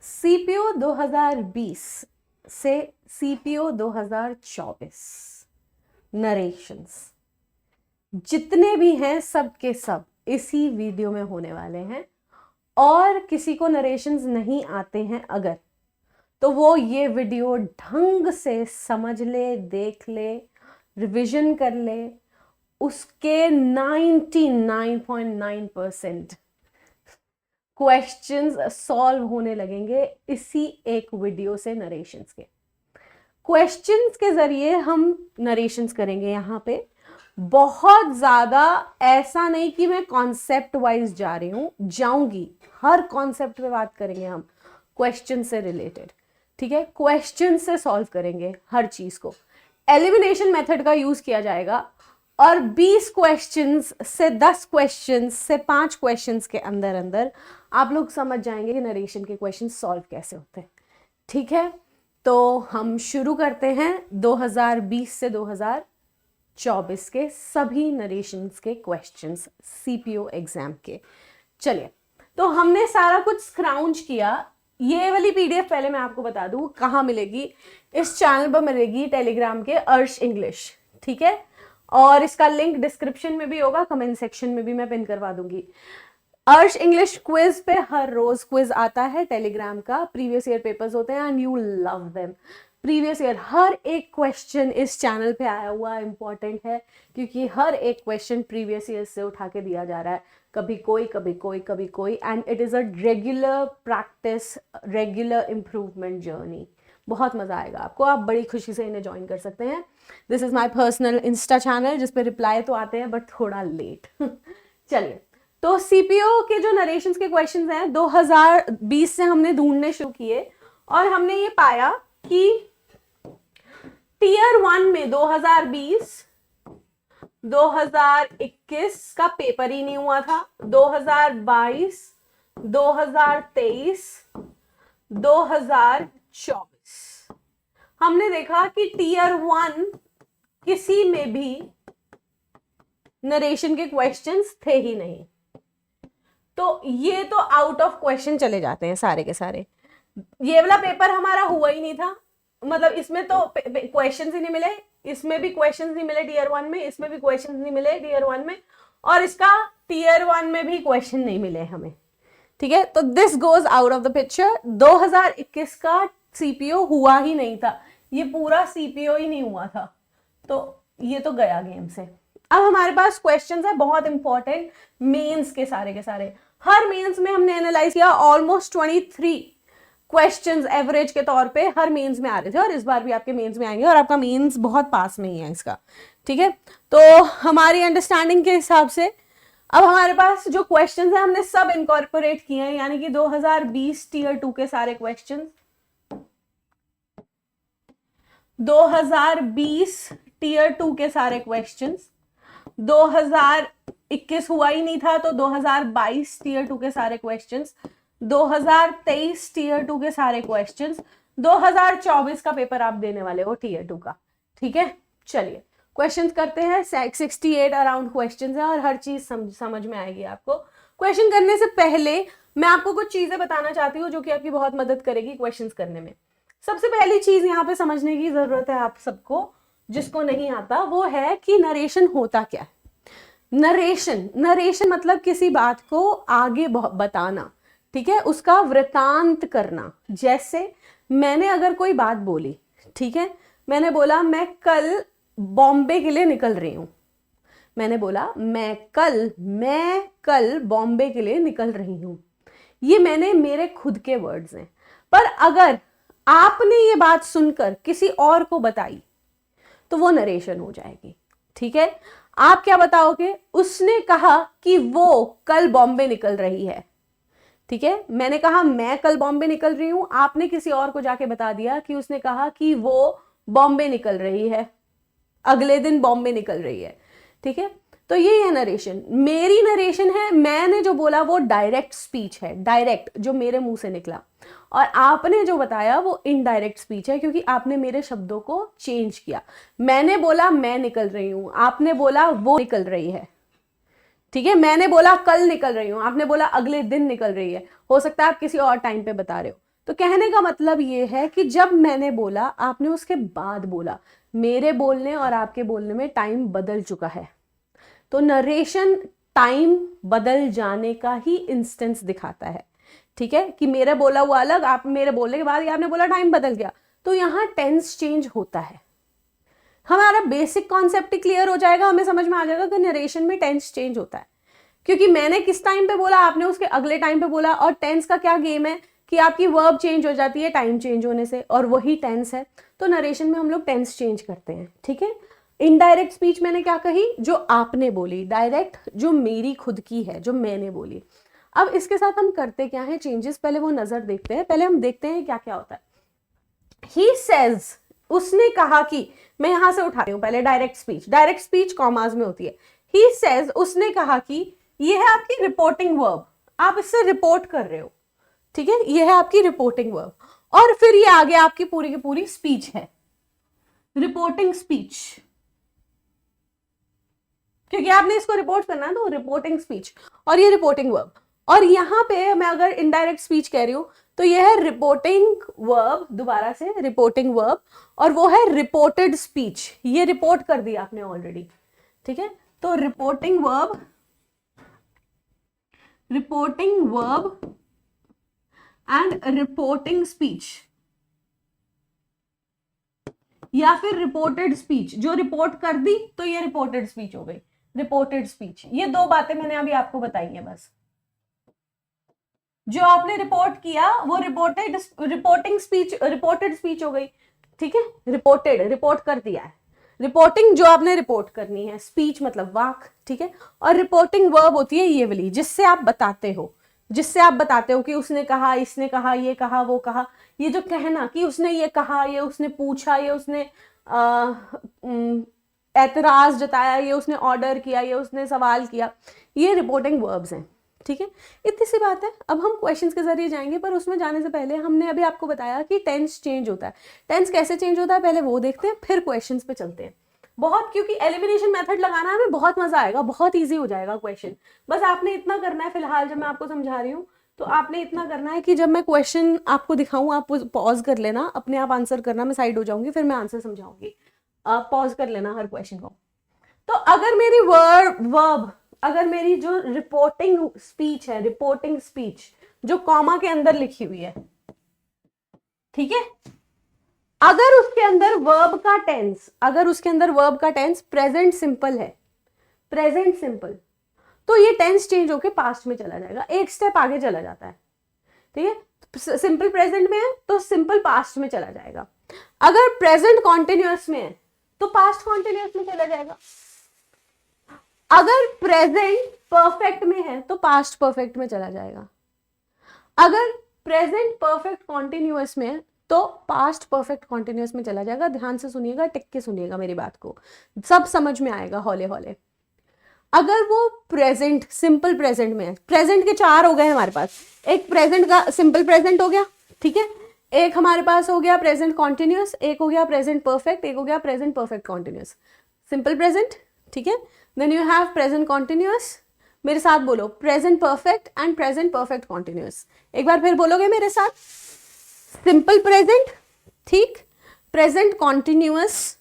CPO 2020 से CPO 2024 narrations जितने भी हैं सब के सब इसी वीडियो में होने वाले हैं। और किसी को नरेशंस नहीं आते हैं अगर, तो वो ये वीडियो ढंग से समझ ले, देख ले, रिवीजन कर ले। उसके 99.9% क्वेश्चंस सॉल्व होने लगेंगे इसी एक वीडियो से। नरेशंस के क्वेश्चंस के जरिए हम नरेशंस करेंगे। यहाँ पे बहुत ज्यादा ऐसा नहीं कि मैं कॉन्सेप्ट वाइज जा रही हूं, जाऊंगी हर कॉन्सेप्ट पे बात करेंगे हम क्वेश्चन से रिलेटेड। ठीक है, क्वेश्चन से सॉल्व करेंगे हर चीज को। एलिमिनेशन मेथड का यूज किया जाएगा और 20 क्वेश्चंस से 10 क्वेश्चंस से 5 क्वेश्चंस के अंदर अंदर आप लोग समझ जाएंगे कि नरेशन के क्वेश्चन सॉल्व कैसे होते हैं। ठीक है, तो हम शुरू करते हैं 2020 से 2024 के सभी नरेशंस के क्वेश्चंस सीपीओ एग्जाम के। चलिए, तो हमने सारा कुछ स्क्राउंज किया। ये वाली पीडीएफ पहले मैं आपको बता दूं कहाँ मिलेगी। इस चैनल पर मिलेगी टेलीग्राम के अर्श इंग्लिश। ठीक है, और इसका लिंक डिस्क्रिप्शन में भी होगा, कमेंट सेक्शन में भी मैं पिन करवा दूंगी। अर्श इंग्लिश क्विज पे हर रोज क्विज आता है टेलीग्राम का। प्रीवियस ईयर पेपर्स होते हैं and you love them. Previous year हर एक क्वेश्चन इस चैनल पे आया हुआ इंपॉर्टेंट है, क्योंकि हर एक क्वेश्चन प्रीवियस ईयर से उठा के दिया जा रहा है। कभी कोई, कभी कोई, कभी कोई, and it is a regular practice, regular improvement journey. बहुत मजा आएगा आपको, आप बड़ी खुशी से इन्हें ज्वाइन कर सकते हैं। This is my personal Insta channel जिस पे रिप्लाई तो आते हैं बट थोड़ा लेट। चलिए, तो सीपीओ के जो नरेशंस के क्वेश्चंस हैं 2020 से हमने ढूंढने शुरू किए और हमने ये पाया कि टीयर 1 में 2020 2021 का पेपर ही नहीं हुआ था। 2022 2023 2024 हमने देखा कि टीयर 1 किसी में भी नरेशन के क्वेश्चंस थे ही नहीं। तो ये तो आउट ऑफ क्वेश्चन चले जाते हैं सारे के सारे। ये वाला पेपर हमारा हुआ ही नहीं था, मतलब इसमें तो क्वेश्चंस ही नहीं मिले, इसमें भी क्वेश्चंस नहीं मिले टीयर 1 में, इसमें भी क्वेश्चंस नहीं मिले टीयर 1 में, और इसका टीयर 1 में भी क्वेश्चन नहीं मिले हमें। ठीक है, तो this goes out of the picture. 2021 का सीपीओ हुआ ही नहीं था, ये पूरा सीपीओ ही नहीं हुआ था, तो ये तो गया गेम से। अब हमारे पास क्वेश्चंस है बहुत इंपॉर्टेंट मेंस के सारे के सारे। हर मेंस में हमने एनालाइज किया, ऑलमोस्ट 23 क्वेश्चंस एवरेज के तौर पे हर मेंस में आ रहे थे, और इस बार भी आपके मेंस में आएंगे, और आपका मेंस बहुत पास में ही है इसका। ठीक है, तो हमारी अंडरस्टैंडिंग के हिसाब से अब हमारे पास जो क्वेश्चंस हैं हमने सब इनकॉर्पोरेट किए हैं, यानी कि 2020 टीयर 2 के सारे क्वेश्चंस, 2020 टीयर 2 के सारे क्वेश्चंस, 2021 हुआ ही नहीं था तो 2022 टीयर 2 के सारे क्वेश्चंस, 2023 टीयर 2 के सारे क्वेश्चंस, 2024 का पेपर आप देने वाले हो टीयर 2 का। ठीक है, चलिए क्वेश्चंस करते हैं। 68 अराउंड क्वेश्चंस है और हर चीज समझ में आएगी आपको। क्वेश्चन करने से पहले मैं आपको कुछ चीजें बताना चाहती हूँ जो कि आपकी बहुत मदद करेगी क्वेश्चंस करने में। सबसे पहली चीज यहाँ पे समझने की जरूरत है आप सबको, जिसको नहीं आता, वो है कि नरेशन होता क्या है। नरेशन मतलब किसी बात को आगे बताना। ठीक है, उसका वृतांत करना। जैसे मैंने अगर कोई बात बोली, ठीक है, मैंने बोला मैं कल बॉम्बे के लिए निकल रही हूं। मैंने बोला मैं कल बॉम्बे के लिए निकल रही हूं। ये मैंने मेरे खुद के वर्ड्स हैं। पर अगर आपने ये बात सुनकर किसी और को बताई तो वो नरेशन हो जाएगी। ठीक है, आप क्या बताओगे? उसने कहा कि वो कल बॉम्बे निकल रही है। ठीक है, मैंने कहा मैं कल बॉम्बे निकल रही हूं, आपने किसी और को जाके बता दिया कि उसने कहा कि वो बॉम्बे निकल रही है, अगले दिन बॉम्बे निकल रही है। ठीक है, तो ये है नरेशन। मेरी नरेशन है, मैंने जो बोला वो डायरेक्ट स्पीच है, डायरेक्ट जो मेरे मुंह से निकला, और आपने जो बताया वो इनडायरेक्ट स्पीच है, क्योंकि आपने मेरे शब्दों को चेंज किया। मैंने बोला मैं निकल रही हूं, आपने बोला वो निकल रही है। ठीक है, मैंने बोला कल निकल रही हूं, आपने बोला अगले दिन निकल रही है। हो सकता है आप किसी और टाइम पे बता रहे हो। तो कहने का मतलब ये है कि जब मैंने बोला आपने उसके बाद बोला, मेरे बोलने और आपके बोलने में टाइम बदल चुका है। तो नरेशन टाइम बदल जाने का ही इंस्टेंस दिखाता है, ठीक है, कि मेरा बोला हुआ अलग, आप मेरे बोलने के बाद आपने बोला टाइम बदल गया, तो यहां टेंस चेंज होता है। हमारा बेसिक कॉन्सेप्ट ही क्लियर हो जाएगा, हमें समझ में आ जाएगा कि नरेशन में टेंस चेंज होता है, क्योंकि मैंने किस टाइम पे बोला, आपने उसके अगले टाइम पे बोला। और टेंस का क्या गेम है कि आपकी वर्ब चेंज हो जाती है टाइम चेंज होने से, और वही टेंस है। तो नरेशन में हम लोग टेंस चेंज करते हैं, ठीक है। इनडायरेक्ट स्पीच मैंने क्या कही, जो आपने बोली, डायरेक्ट जो मेरी खुद की है, जो मैंने बोली। अब इसके साथ हम करते क्या है चेंजेस, पहले वो नजर देखते हैं, पहले हम देखते हैं क्या क्या होता है। ही सेज, उसने कहा कि, मैं यहां से उठा रही हूं पहले डायरेक्ट स्पीच कॉमास में होती है। ही सेज, उसने कहा कि, ये है आपकी रिपोर्टिंग वर्ब, आप इससे रिपोर्ट कर रहे हो, ठीक है, ये है आपकी रिपोर्टिंग वर्ब। और फिर ये आगे आपकी पूरी की पूरी स्पीच है, रिपोर्टिंग स्पीच, क्योंकि आपने इसको रिपोर्ट करना है, तो रिपोर्टिंग स्पीच, और ये रिपोर्टिंग वर्ब। और यहां पे मैं अगर इनडायरेक्ट स्पीच कह रही हूं तो ये है रिपोर्टिंग वर्ब, दोबारा से रिपोर्टिंग वर्ब, और वो है रिपोर्टेड स्पीच, ये रिपोर्ट कर दिया आपने ऑलरेडी, ठीक है। तो reporting verb and reporting speech, या फिर रिपोर्टेड स्पीच, जो रिपोर्ट कर दी तो ये रिपोर्टेड स्पीच हो गई, रिपोर्टेड स्पीच। ये दो बातें मैंने अभी आपको बताई है बस। जो आपने रिपोर्ट किया वो रिपोर्टेड स्पीच हो गई, ठीक है, रिपोर्ट कर दिया है। रिपोर्टिंग जो आपने रिपोर्ट करनी है, स्पीच मतलब वाक, ठीक है। और रिपोर्टिंग वर्ब होती है ये वाली, जिससे आप बताते हो कि उसने कहा, इसने कहा, ये कहा, वो कहा। ये जो कहना कि उसने ये कहा, ये उसने पूछा, ये उसने एतराज जताया, ये उसने ऑर्डर किया, ये उसने सवाल किया, ये रिपोर्टिंग वर्ब्स हैं, ठीक है। इतनी सी बात है। अब हम क्वेश्चंस के जरिए जाएंगे, पर उसमें जाने से पहले हमने अभी आपको बताया कि टेंस चेंज होता है। टेंस कैसे चेंज होता है पहले वो देखते हैं, फिर क्वेश्चंस पे चलते हैं। बहुत, क्योंकि एलिमिनेशन मेथड लगाना हमें बहुत मजा आएगा, बहुत इजी हो जाएगा क्वेश्चन। बस आपने इतना करना है, फिलहाल जब मैं आपको समझा रही हूँ तो आपने इतना करना है कि जब मैं क्वेश्चन आपको दिखाऊं आप पॉज कर लेना, अपने आप आंसर करना, मैं साइड हो जाऊंगी, फिर मैं आंसर समझाऊंगी, आप पॉज कर लेना हर क्वेश्चन को। तो अगर मेरी वर्ब, अगर मेरी जो रिपोर्टिंग स्पीच जो कॉमा के अंदर लिखी हुई है, ठीक है, अगर उसके अंदर वर्ब का टेंस प्रेजेंट सिंपल है, तो ये टेंस चेंज होके पास्ट में चला जाएगा, एक स्टेप आगे चला जाता है, ठीक है। सिंपल प्रेजेंट में है तो सिंपल पास्ट में चला जाएगा। अगर प्रेजेंट कॉन्टिन्यूअस में है तो पास्ट कॉन्टिन्यूअस में चला जाएगा। अगर प्रेजेंट परफेक्ट में है तो पास्ट परफेक्ट में चला जाएगा। अगर प्रेजेंट परफेक्ट कॉन्टिन्यूअस में है तो पास्ट परफेक्ट कॉन्टिन्यूअस में चला जाएगा। ध्यान से सुनिएगा, टिक के सुनिएगा मेरी बात को, सब समझ में आएगा हौले हौले। अगर वो प्रेजेंट, सिंपल प्रेजेंट में है, प्रेजेंट के चार हो गए हमारे पास, एक प्रेजेंट का सिंपल प्रेजेंट हो गया, ठीक है, एक हमारे पास हो गया प्रेजेंट कॉन्टिन्यूअस, एक हो गया प्रेजेंट परफेक्ट, एक हो गया present perfect continuous. Simple present, ठीक है, then you have present continuous, मेरे साथ बोलो, present perfect and present perfect continuous. एक बार फिर बोलोगे मेरे साथ, सिंपल प्रेजेंट, ठीक, प्रेजेंट कॉन्टिन्यूअस,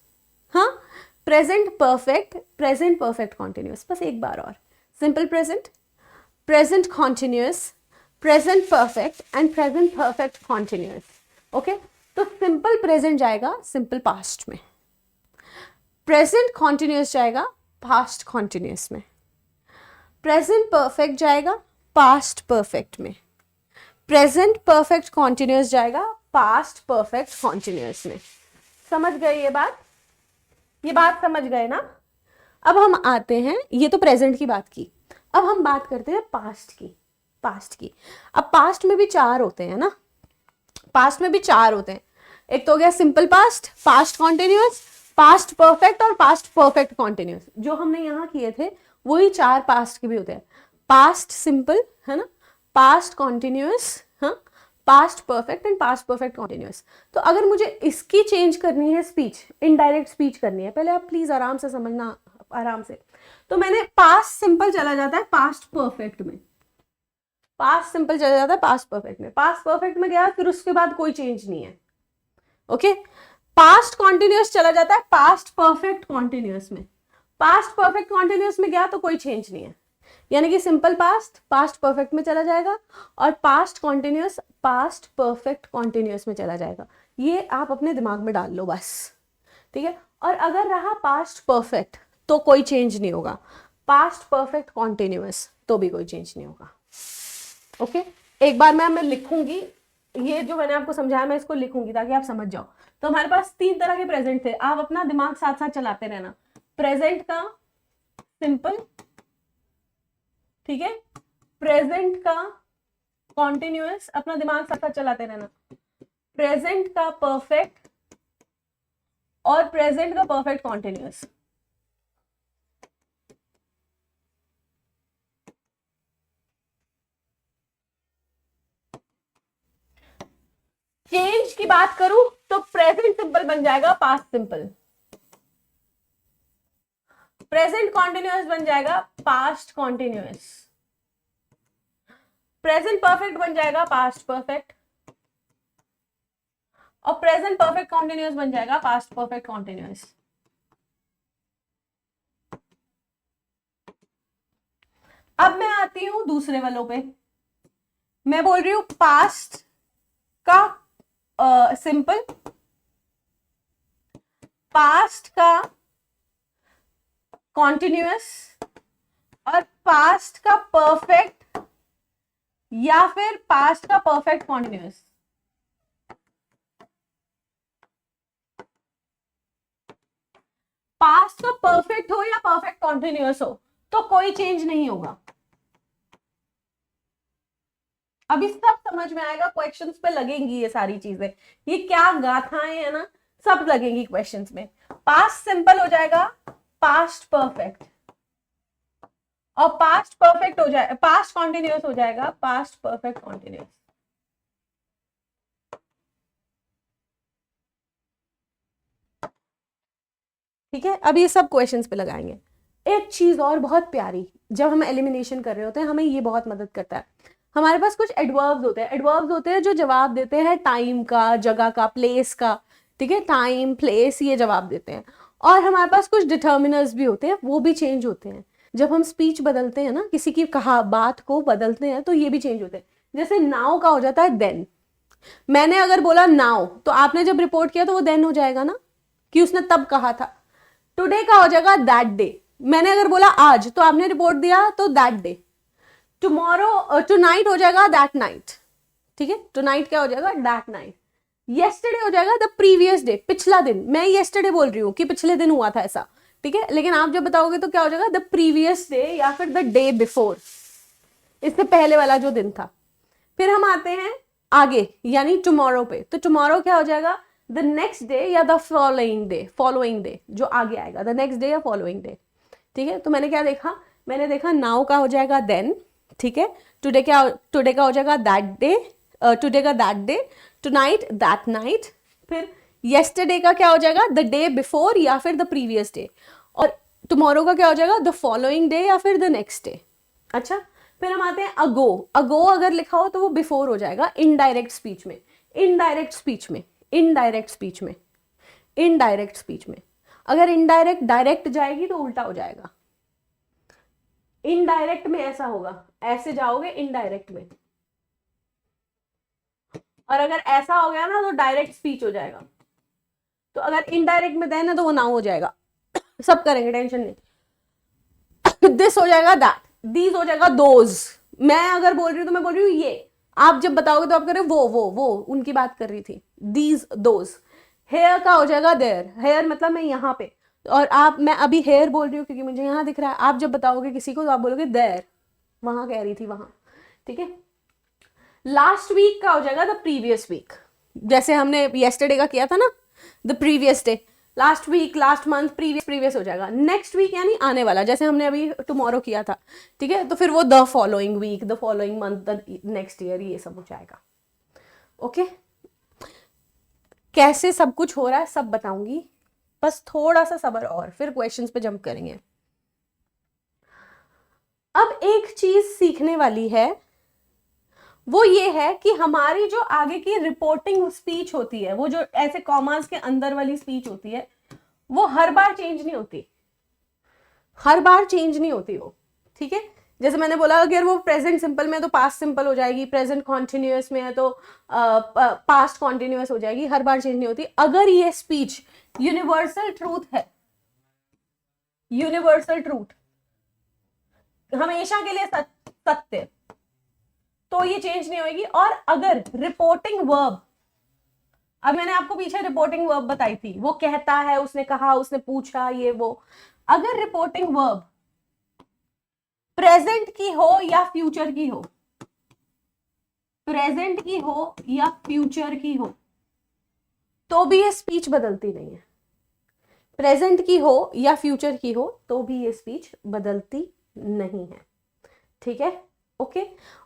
हाँ, प्रेजेंट परफेक्ट कॉन्टिन्यूअस। बस एक बार और, simple present, present continuous, present perfect and present perfect continuous. Okay, तो सिंपल प्रेजेंट जाएगा सिंपल पास्ट में, प्रेजेंट कॉन्टिन्यूअस जाएगा पास्ट कॉन्टिन्यूअस में, प्रेजेंट परफेक्ट जाएगा पास्ट परफेक्ट में, प्रेजेंट परफेक्ट कॉन्टिन्यूअस जाएगा पास्ट परफेक्ट कॉन्टिन्यूअस में। समझ गए ये बात समझ गए ना। अब हम आते हैं, ये तो प्रेजेंट की बात की, अब हम बात करते हैं पास्ट की। अब पास्ट में भी चार होते हैं ना, एक तो हो गया simple past, past continuous, past perfect और पास्ट परफेक्ट कॉन्टिन्यूअस। जो हमने यहाँ किए थे वही चार पास्ट के भी होते हैं, पास्ट सिंपल है ना, पास्ट कॉन्टिन्यूअस, हाँ, past perfect and past perfect continuous. तो अगर मुझे इसकी चेंज करनी है स्पीच, इनडायरेक्ट स्पीच करनी है, पहले आप प्लीज आराम से समझना, आराम से। तो मैंने पास्ट सिंपल चला जाता है पास्ट परफेक्ट में, पास्ट सिंपल चला जाता है पास्ट परफेक्ट में, पास्ट परफेक्ट में गया फिर उसके बाद कोई चेंज नहीं है। ओके, पास्ट कॉन्टिन्यूअस चला जाता है पास्ट परफेक्ट कॉन्टिन्यूअस में, पास्ट परफेक्ट कॉन्टिन्यूअस में गया तो कोई चेंज नहीं है, यानी कि सिंपल पास्ट पास्ट परफेक्ट में चला जाएगा और past continuous past perfect continuous में चला जाएगा। ये आप अपने दिमाग में डाल लो बस, ठीक है। और अगर रहा पास्ट परफेक्ट तो कोई चेंज नहीं होगा, पास्ट परफेक्ट कॉन्टिन्यूअस तो भी कोई चेंज नहीं होगा। ओके, एक बार मैं लिखूंगी, ये जो मैंने आपको समझाया मैं इसको लिखूंगी ताकि आप समझ जाओ। तो हमारे पास 3 तरह के प्रेजेंट थे, आप अपना दिमाग साथ साथ चलाते रहना। प्रेजेंट का सिंपल, ठीक है, प्रेजेंट का कॉन्टिन्यूअस, अपना दिमाग साथ साथ चलाते रहना। प्रेजेंट का परफेक्ट और प्रेजेंट का परफेक्ट कॉन्टिन्यूअस। चेंज की बात करूं तो प्रेजेंट सिंपल बन जाएगा पास्ट सिंपल, प्रेजेंट कॉन्टिन्यूअस बन जाएगा पास्ट कॉन्टिन्यूअस, प्रेजेंट परफेक्ट बन जाएगा पास्ट परफेक्ट और प्रेजेंट परफेक्ट कॉन्टिन्यूअस बन जाएगा पास्ट परफेक्ट कॉन्टिन्यूअस। अब मैं आती हूं दूसरे वालों पे, मैं बोल रही हूं पास्ट का सिंपल, पास्ट का कॉन्टिन्यूअस और पास्ट का परफेक्ट या फिर पास्ट का परफेक्ट कॉन्टिन्यूअस। पास्ट का परफेक्ट हो या परफेक्ट कॉन्टिन्यूअस हो तो कोई चेंज नहीं होगा। अभी सब समझ में आएगा, क्वेश्चंस पे लगेंगी ये सारी चीजें, ये क्या गाथाएं है ना, सब लगेंगी क्वेश्चंस में। पास्ट सिंपल हो जाएगा पास्ट परफेक्ट और पास्ट परफेक्ट हो जाए, पास्ट कॉन्टिन्यूअस हो जाएगा पास्ट परफेक्ट कॉन्टिन्यूअस। ठीक है, अब ये सब क्वेश्चंस पे लगाएंगे। एक चीज और बहुत प्यारी, जब हम एलिमिनेशन कर रहे होते हैं हमें ये बहुत मदद करता है, हमारे पास कुछ एडवर्ब्स होते हैं, एडवर्ब्स होते हैं जो जवाब देते हैं टाइम का, जगह का, प्लेस का, ठीक है, टाइम प्लेस ये जवाब देते हैं। और हमारे पास कुछ डिटर्मिनर्स भी होते हैं, वो भी चेंज होते हैं जब हम स्पीच बदलते हैं ना, किसी की कहा बात को बदलते हैं तो ये भी चेंज होते हैं। जैसे नाउ का हो जाता है देन, मैंने अगर बोला नाउ तो आपने जब रिपोर्ट किया तो वो देन हो जाएगा ना, कि उसने तब कहा था। टुडे का हो जाएगा दैट डे, मैंने अगर बोला आज तो आपने रिपोर्ट दिया तो दैट डे। टुमारो टुनाइट हो जाएगा दैट नाइट, ठीक है, टुनाइट क्या हो जाएगा दैट नाइट। येस्टरडे हो जाएगा द प्रीवियस डे, पिछला दिन, मैं येस्टरडे बोल रही हूँ कि पिछले दिन हुआ था ऐसा, ठीक है, लेकिन आप जब बताओगे तो क्या हो जाएगा द प्रीवियस डे या फिर द डे बिफोर, इससे पहले वाला जो दिन था। फिर हम आते हैं आगे यानी टुमारो पे, तो टुमारो क्या हो जाएगा द नेक्स्ट डे या द फॉलोइंग डे जो आगे आएगा, द नेक्स्ट डे या फॉलोइंग डे, ठीक है। तो मैंने क्या देखा, मैंने देखा नाउ का हो जाएगा देन, ठीक है, टुडे का हो जाएगा दैट डे, टुडे का that day, tonight that night, फिर येस्टरडे का क्या हो जाएगा द डे बिफोर या फिर द प्रीवियस डे, और टुमारो का क्या हो जाएगा द फॉलोइंग डे या फिर द नेक्स्ट डे। अच्छा, फिर हम आते हैं अगो, अगो अगर लिखा हो तो वो बिफोर हो जाएगा इनडायरेक्ट स्पीच में, इनडायरेक्ट स्पीच में, इनडायरेक्ट स्पीच में, इनडायरेक्ट स्पीच में। अगर इनडायरेक्ट डायरेक्ट जाएगी तो उल्टा हो जाएगा, इनडायरेक्ट में ऐसा होगा, ऐसे जाओगे इनडायरेक्ट में, और अगर ऐसा हो गया ना तो डायरेक्ट स्पीच हो जाएगा। तो अगर इनडायरेक्ट में देन है तो वो नाउ हो जाएगा, सब करेंगे टेंशन नहीं। दिस हो जाएगा दैट, दीज हो जाएगा दोज, मैं अगर बोल रही हूँ तो मैं बोल रही हूँ ये, आप जब बताओगे तो आप कह रहे हो वो उनकी बात कर रही थी, दीज दोज। हेयर का हो जाएगा देयर, हेयर मतलब मैं यहाँ पे, और आप, मैं अभी हेयर बोल रही हूँ क्योंकि मुझे यहाँ दिख रहा है, आप जब बताओगे किसी को तो आप बोलोगे देयर, वहां कह रही थी वहां, ठीक है। लास्ट वीक का हो जाएगा द प्रीवियस वीक, जैसे हमने येस्टरडे का किया था ना, the previous day, last week, last month, previous हो जाएगा। नेक्स्ट वीक यानी आने वाला, जैसे हमने अभी टुमारो किया था, ठीक है, तो फिर वो the following week, the following month, the next year, ये सब हो जाएगा। ओके, कैसे सब कुछ हो रहा है सब बताऊंगी, बस थोड़ा सा सब्र और फिर क्वेश्चंस पे जंप करेंगे। अब एक चीज सीखने वाली है वो ये है कि हमारी जो आगे की रिपोर्टिंग स्पीच होती है, वो जो ऐसे कॉमास के अंदर वाली स्पीच होती है, वो हर बार चेंज नहीं होती, हर बार चेंज नहीं होती वो, ठीक है। जैसे मैंने बोला, अगर वो प्रेजेंट सिंपल में है तो पास्ट सिंपल हो जाएगी, प्रेजेंट कॉन्टिन्यूअस में है तो पास्ट कॉन्टिन्यूअस हो जाएगी, हर बार चेंज नहीं होती। अगर ये स्पीच यूनिवर्सल ट्रूथ है, यूनिवर्सल ट्रूथ हमेशा के लिए सत्य, तो ये चेंज नहीं होगी। और अगर रिपोर्टिंग वर्ब, अब मैंने आपको पीछे रिपोर्टिंग वर्ब बताई थी, वो कहता है, उसने कहा, उसने पूछा, ये वो, अगर रिपोर्टिंग वर्ब प्रेजेंट की हो या फ्यूचर की हो, प्रेजेंट की हो या फ्यूचर की हो, तो भी ये स्पीच बदलती नहीं है। प्रेजेंट की हो या फ्यूचर की हो तो भी ये स्पीच बदलती नहीं है, ठीक है, ओके।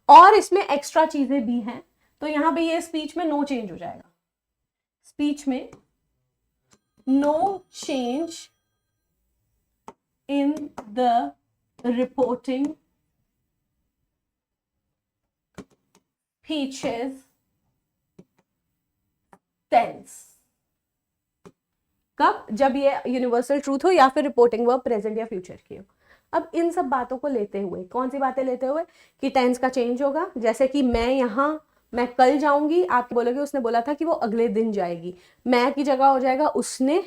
और इसमें एक्स्ट्रा चीजें भी हैं, तो यहां पे ये स्पीच में नो चेंज हो जाएगा, स्पीच में no change in the reporting features tense. कब? जब ये यूनिवर्सल ट्रूथ हो या फिर रिपोर्टिंग वर्ब प्रेजेंट या फ्यूचर की हो। अब इन सब बातों को लेते हुए, कौन सी बातें लेते हुए, कि टेंस का चेंज होगा, जैसे कि मैं कल जाऊंगी, आप बोलोगे उसने बोला था कि वो अगले दिन जाएगी, मैं की जगह हो जाएगा उसने,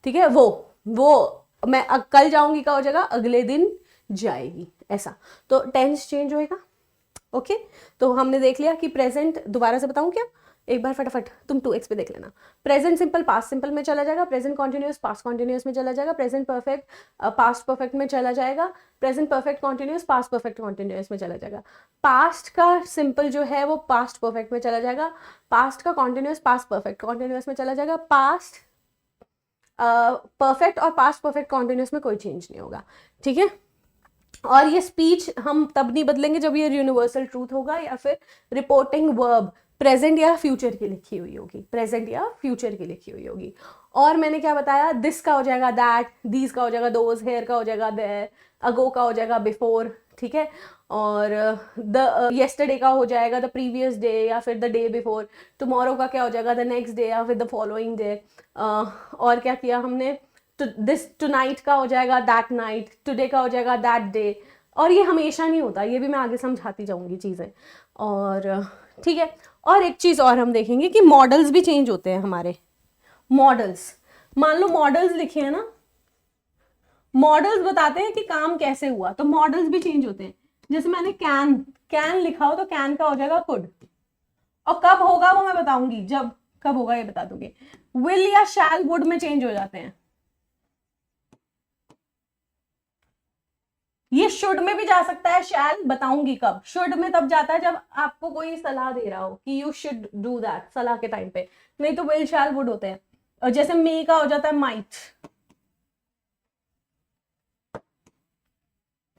ठीक है, वो मैं कल जाऊंगी का हो जाएगा अगले दिन जाएगी, ऐसा। तो टेंस चेंज होएगा, ओके। तो हमने देख लिया कि प्रेजेंट, दोबारा से बताऊं क्या, एक बार फटाफट तुम 2x पे देख लेना। प्रेजेंट सिंपल पास्ट सिंपल में चला जाएगा, प्रेजेंट कॉन्टिन्यूअस पास्ट कॉन्टिन्यूअस में चला जाएगा, प्रेजेंट परफेक्ट पास्ट परफेक्ट में चला जाएगा, present perfect continuous past perfect continuous में चला जाएगा, पास्ट का सिंपल जो है वो पास्ट परफेक्ट में चला जाएगा, पास्ट का कॉन्टिन्यूअस पास्ट परफेक्ट कॉन्टिन्यूअस में चला जाएगा, पास्ट परफेक्ट और पास्ट परफेक्ट कॉन्टिन्यूअस में कोई चेंज नहीं होगा, ठीक है। और ये स्पीच हम तब नहीं बदलेंगे जब ये यूनिवर्सल ट्रूथ होगा या फिर रिपोर्टिंग वर्ब प्रेजेंट या फ्यूचर की लिखी हुई होगी, प्रेजेंट या फ्यूचर की लिखी हुई होगी। और मैंने क्या बताया, दिस का हो जाएगा दैट, दीज का हो जाएगा दोज, हेयर का हो जाएगा देयर, अगो का हो जाएगा बिफोर, ठीक है, और द येस्टरडे का हो जाएगा द प्रीवियस डे या फिर द डे बिफोर, टुमारो का क्या हो जाएगा द नेक्स्ट डे या फिर द फॉलोइंग डे। और क्या किया हमने, दिस टुनाइट का हो जाएगा दैट नाइट, टुडे का हो जाएगा दैट डे। और ये हमेशा नहीं होता, ये भी मैं आगे समझाती जाऊंगी चीज़ें, और ठीक है। और एक चीज़ और हम देखेंगे कि मॉडल्स भी चेंज होते हैं हमारे। मॉडल्स, मान लो मॉडल्स लिखे हैं ना, मॉडल्स बताते हैं कि काम कैसे हुआ, तो मॉडल्स भी चेंज होते हैं। जैसे मैंने कैन लिखा हो तो कैन का हो जाएगा कुड, और कब होगा वो मैं बताऊंगी, जब कब होगा ये बता दूंगी। विल या शैल वुड में चेंज हो जाते हैं। ये शुड में भी जा सकता है, शैल बताऊंगी कब। शुड में तब जाता है जब आपको कोई सलाह दे रहा हो कि यू शुड डू दैट, सलाह के टाइम पे, नहीं तो विल शैल वुड होते हैं। और जैसे मे का हो जाता है माइट,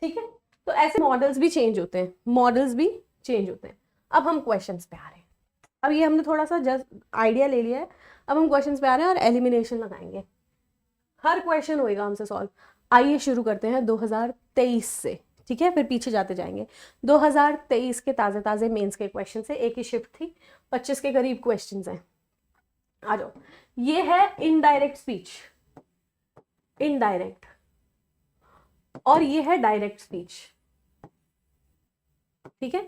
ठीक है। तो ऐसे मॉडल्स भी चेंज होते हैं, मॉडल्स भी चेंज होते हैं। अब हम क्वेश्चंस पे आ रहे हैं। अब ये हमने थोड़ा सा जस्ट आइडिया ले लिया है, अब हम क्वेश्चंस पे आ रहे हैं और एलिमिनेशन लगाएंगे। हर क्वेश्चन होएगा हमसे सॉल्व। आइए शुरू करते हैं 2023 से, ठीक है, फिर पीछे जाते जाएंगे। 2023 के ताज़े ताज़े मेंस के क्वेश्चन से, एक ही शिफ्ट थी, 25 के करीब क्वेश्चंस हैं। आ जाओ। ये है इनडायरेक्ट स्पीच, इनडायरेक्ट, और ये है डायरेक्ट स्पीच, ठीक है।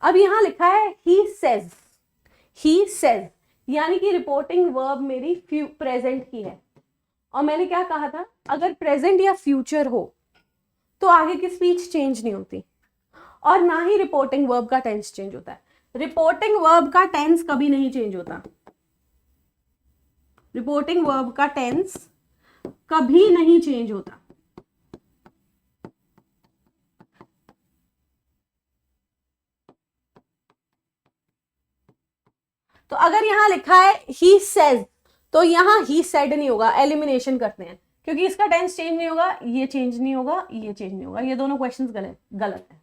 अब यहां लिखा है ही सेज, यानी कि रिपोर्टिंग वर्ब मेरी प्रेजेंट की है, और मैंने क्या कहा था, अगर प्रेजेंट या फ्यूचर हो तो आगे की स्पीच चेंज नहीं होती, और ना ही रिपोर्टिंग वर्ब का टेंस चेंज होता है। रिपोर्टिंग वर्ब का टेंस कभी नहीं चेंज होता, रिपोर्टिंग वर्ब का टेंस कभी नहीं चेंज होता। तो अगर यहां लिखा है ही सेज, तो यहां ही सेड नहीं होगा, एलिमिनेशन करते हैं, क्योंकि इसका टेंस चेंज नहीं होगा, ये चेंज नहीं होगा, ये चेंज नहीं होगा, ये दोनों क्वेश्चंस गलत है,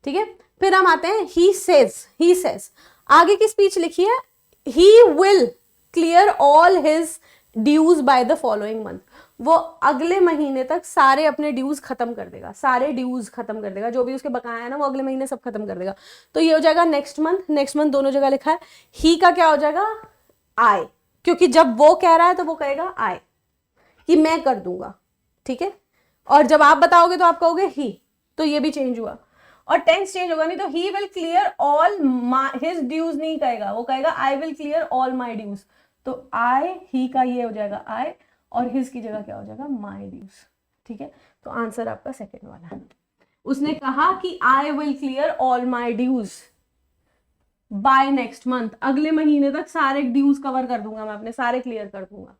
ठीक है। फिर हम आते हैं ही सेज, आगे की स्पीच लिखी है he will clear all his dues by the following month. वो अगले महीने तक सारे अपने ड्यूज खत्म कर देगा, सारे ड्यूज खत्म कर देगा, जो भी उसके बकाया है ना वो अगले महीने सब खत्म कर देगा। तो ये हो जाएगा नेक्स्ट मंथ, नेक्स्ट मंथ दोनों जगह लिखा है। ही का क्या हो जाएगा, आई, क्योंकि जब वो कह रहा है तो वो कहेगा आई, कि मैं कर दूंगा, ठीक है। और जब आप बताओगे तो आप कहोगे ही, तो ये भी चेंज हुआ। और टेंस चेंज होगा नहीं, तो he will clear all his dues नहीं कहेगा, वो कहेगा I will clear all my dues. तो आई, ही का ये हो जाएगा आई, और हिज की जगह क्या हो जाएगा, माई ड्यूज, ठीक है। तो आंसर आपका सेकेंड वाला है। उसने कहा कि I will clear all my dues by next month, अगले महीने तक सारे ड्यूज कवर कर दूंगा मैं, अपने सारे क्लियर कर दूंगा।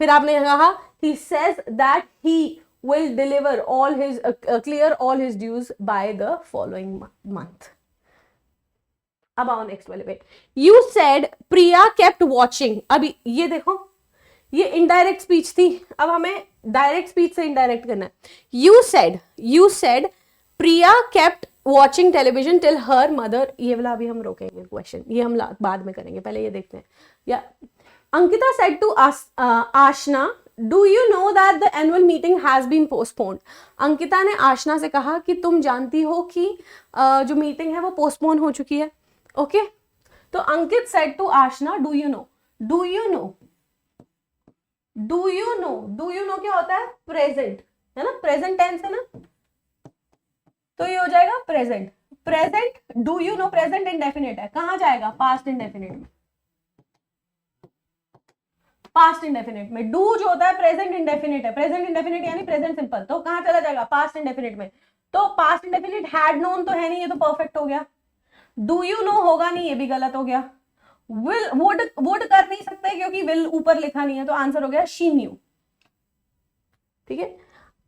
फिर आपने कहा he says that he will deliver all his clear all his dues by the following month. अब आओ नेक्स्ट वाले पे। You said Priya kept watching। अभी ये देखो, ये इनडायरेक्ट स्पीच थी, अब हमें डायरेक्ट स्पीच से इनडायरेक्ट करना है। You said Priya kept watching television till her mother। ये वाला अभी हम रोकेंगे क्वेश्चन, ये हम बाद में करेंगे, पहले ये देखते हैं। या Ankita said to Ashna, do you know that the annual meeting has been postponed? Ankita ने आशना से कहा कि तुम जानती हो कि जो मीटिंग है वो पोस्टपोन हो चुकी है। ओके, तो अंकित said to Aashna, do you know? Do you know? Do you know? Do you know क्या होता है, प्रेजेंट है ना, प्रेजेंट टेंस है ना, तो ये हो जाएगा present. Present, do you know present indefinite है, कहां जाएगा, पास्ट इंडेफिनिट में। पास्ट इंडेफिनिट में डू जो होता है प्रेजेंट इंडेफिनिट है, प्रेजेंट इंडेफिनिट यानी प्रेजेंट सिंपल, तो कहां चला जाएगा, पास्ट इंडेफिनिट में। तो पास्ट इंडेफिनिट हैड नोन तो है नहीं, ये तो परफेक्ट हो गया। डू यू नो होगा नहीं, ये भी गलत हो गया। विल, वुड कर नहीं सकते क्योंकि विल ऊपर लिखा नहीं है, तो आंसर हो गया शी न्यू, ठीक है।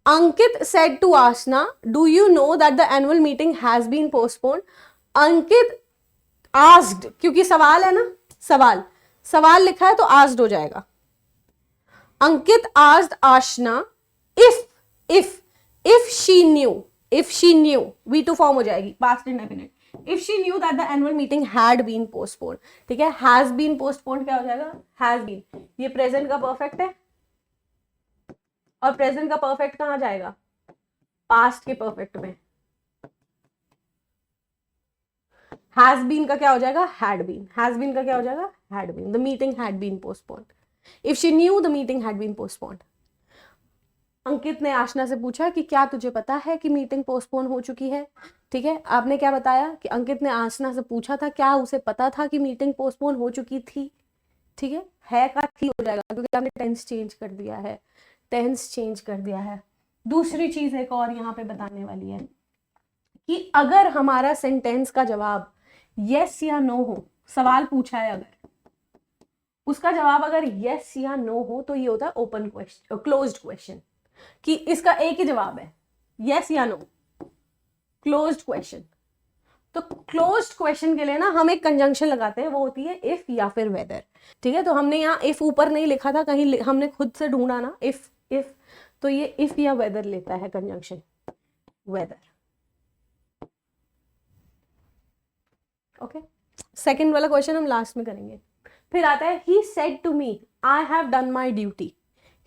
अंकित said to Ashna, do you know that the annual meeting has been postponed? Ankit asked, क्योंकि सवाल है ना, सवाल लिखा है तो asked हो जाएगा। अंकित asked Ashna if she knew, V2 form हो जाएगी, past indefinite। If she knew that the annual meeting had been postponed, ठीक है। has been postponed क्या हो जाएगा, has been, ये प्रेजेंट का परफेक्ट है, और प्रेजेंट का परफेक्ट कहां जाएगा, पास्ट के परफेक्ट में। हैज बीन का क्या हो जाएगा, हैड बीन, हैज बीन का क्या हो जाएगा, had been. The meeting had been postponed, if she knew the meeting had been postponed. Ankit ने आशना से पूछा कि क्या तुझे पता है कि मीटिंग पोस्टपोन हो चुकी है, ठीक है। आपने क्या बताया कि अंकित ने आशना से पूछा था क्या उसे पता था कि मीटिंग पोस्टपोन हो चुकी थी, ठीक है का थी हो जाएगा क्योंकि आपने टेंस चेंज कर दिया है, टेंस चेंज कर दिया है। दूसरी चीज एक और यहाँ पे बताने वाली है कि अगर हमारा सेंटेंस का जवाब यस या नो हो, सवाल पूछा है अगर, उसका जवाब अगर यस या नो हो तो ये होता है ओपन क्वेश्चन, क्लोज्ड क्वेश्चन, कि इसका एक ही जवाब है यस या नो, क्लोज्ड क्वेश्चन। तो क्लोज्ड क्वेश्चन के लिए ना हम एक कंजंक्शन लगाते हैं, वो होती है इफ या फिर वेदर, ठीक है। तो हमने यहाँ इफ ऊपर नहीं लिखा था, कहीं हमने खुद से ढूंढा ना इफ, तो ये इफ या वेदर लेता है कंजंक्शन, वेदर। ओके, सेकंड वाला क्वेश्चन हम लास्ट में करेंगे। फिर आता है he said to me I have done my duty,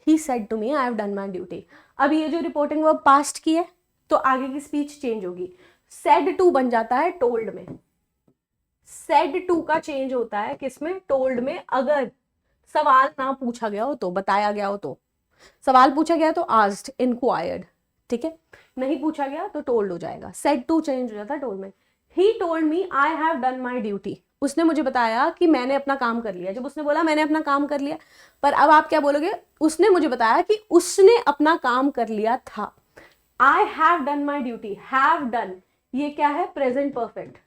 he said to me I have done my duty. अब ये जो रिपोर्टिंग वर्ब पास्ट की है तो आगे की स्पीच चेंज होगी, सेड टू बन जाता है टोल्ड में। सेड टू का चेंज होता है किसमें, टोल्ड में। अगर सवाल ना पूछा गया हो तो, बताया गया हो तो, सवाल पूछा गया तो आस्क्ड, इंक्वायर्ड, ठीक है। नहीं पूछा गया तो टोल्ड हो जाएगा, सेड टू चेंज हो जाता है टोल्ड में। ही told me I have done my duty, उसने मुझे बताया कि मैंने अपना काम कर लिया। जब उसने बोला मैंने अपना काम कर लिया, पर अब आप क्या बोलोगे, उसने मुझे बताया कि उसने अपना काम कर लिया था। आई have done my duty, have done ये क्या है, प्रेजेंट परफेक्ट,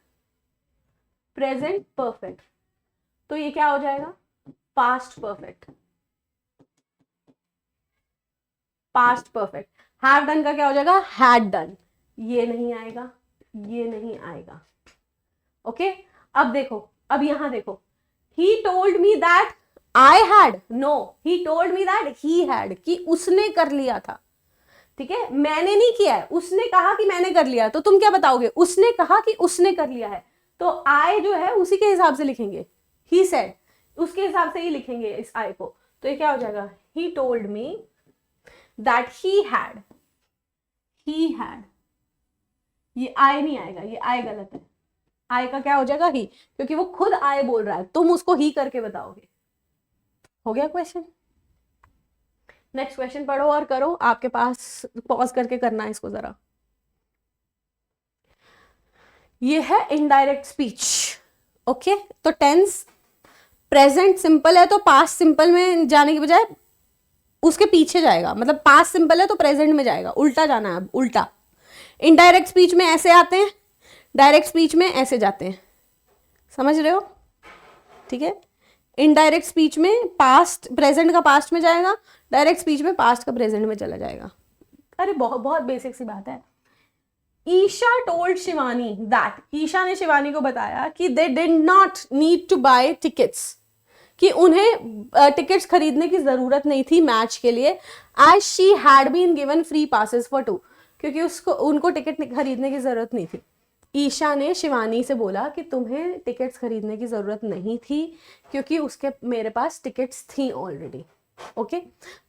प्रेजेंट परफेक्ट, तो ये क्या हो जाएगा, past perfect, past perfect. Have done का क्या हो जाएगा, हैड डन, ये नहीं आएगा, ये नहीं आएगा। ओके, अब देखो, अब यहां देखो, he told me that I had, no, he told me that he had, कि उसने कर लिया था, ठीक है। मैंने नहीं किया है, उसने कहा कि मैंने कर लिया, तो तुम क्या बताओगे, उसने कहा कि उसने कर लिया है, तो आई जो है उसी के हिसाब से लिखेंगे, ही सेड उसके हिसाब से ही लिखेंगे इस आई को। तो ये क्या हो जाएगा, ही told me that he had, ये आई नहीं आएगा, ये आई गलत है, आई का क्या हो जाएगा ही, क्योंकि वो खुद आई बोल रहा है, तुम उसको ही करके बताओगे। हो गया क्वेश्चन। नेक्स्ट क्वेश्चन पढ़ो और करो, आपके पास पॉज करके करना है इसको जरा। ये है इनडायरेक्ट स्पीच। ओके, तो टेंस प्रेजेंट सिंपल है तो पास्ट सिंपल में जाने की बजाय उसके पीछे जाएगा, मतलब पास्ट सिंपल है तो प्रेजेंट में जाएगा, उल्टा जाना है, उल्टा। इनडायरेक्ट स्पीच में ऐसे आते हैं, डायरेक्ट स्पीच में ऐसे जाते हैं, समझ रहे हो? ठीक है, इनडायरेक्ट स्पीच में पास्ट प्रेजेंट का पास्ट में जाएगा, डायरेक्ट स्पीच में पास्ट का प्रेजेंट में चला जाएगा। अरे बहुत बहुत बेसिक सी बात है। ईशा टोल्ड शिवानी दैट, ईशा ने शिवानी को बताया कि they did not need to buy tickets, कि उन्हें टिकट्स खरीदने की जरूरत नहीं थी मैच के लिए, as she had been given free passes for 2, क्योंकि उनको टिकट खरीदने की जरूरत नहीं थी। ईशा ने शिवानी से बोला कि तुम्हें टिकट्स खरीदने की जरूरत नहीं थी क्योंकि उसके मेरे पास टिकट्स थी ऑलरेडी। ओके,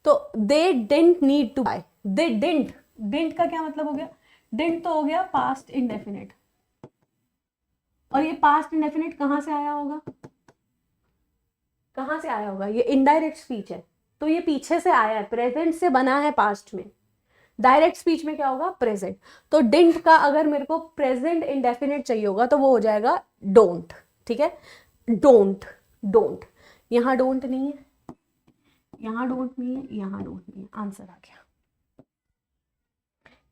तो they didn't need to buy, they didn't का क्या मतलब हो गया? डिडंट तो हो गया पास्ट इंडेफिनिट, और ये पास्ट इंडेफिनिट कहां से आया होगा? कहां से आया होगा? ये इनडायरेक्ट स्पीच है तो ये पीछे से आया है, प्रेजेंट से बना है पास्ट में। डायरेक्ट स्पीच में क्या होगा? प्रेजेंट। तो डिडंट का अगर मेरे को प्रेजेंट इंडेफिनिट चाहिए होगा तो वो हो जाएगा डोंट। ठीक है, डोंट, यहां डोंट नहीं है, यहां डोंट नहीं है, यहां डोंट नहीं है, आंसर आ गया।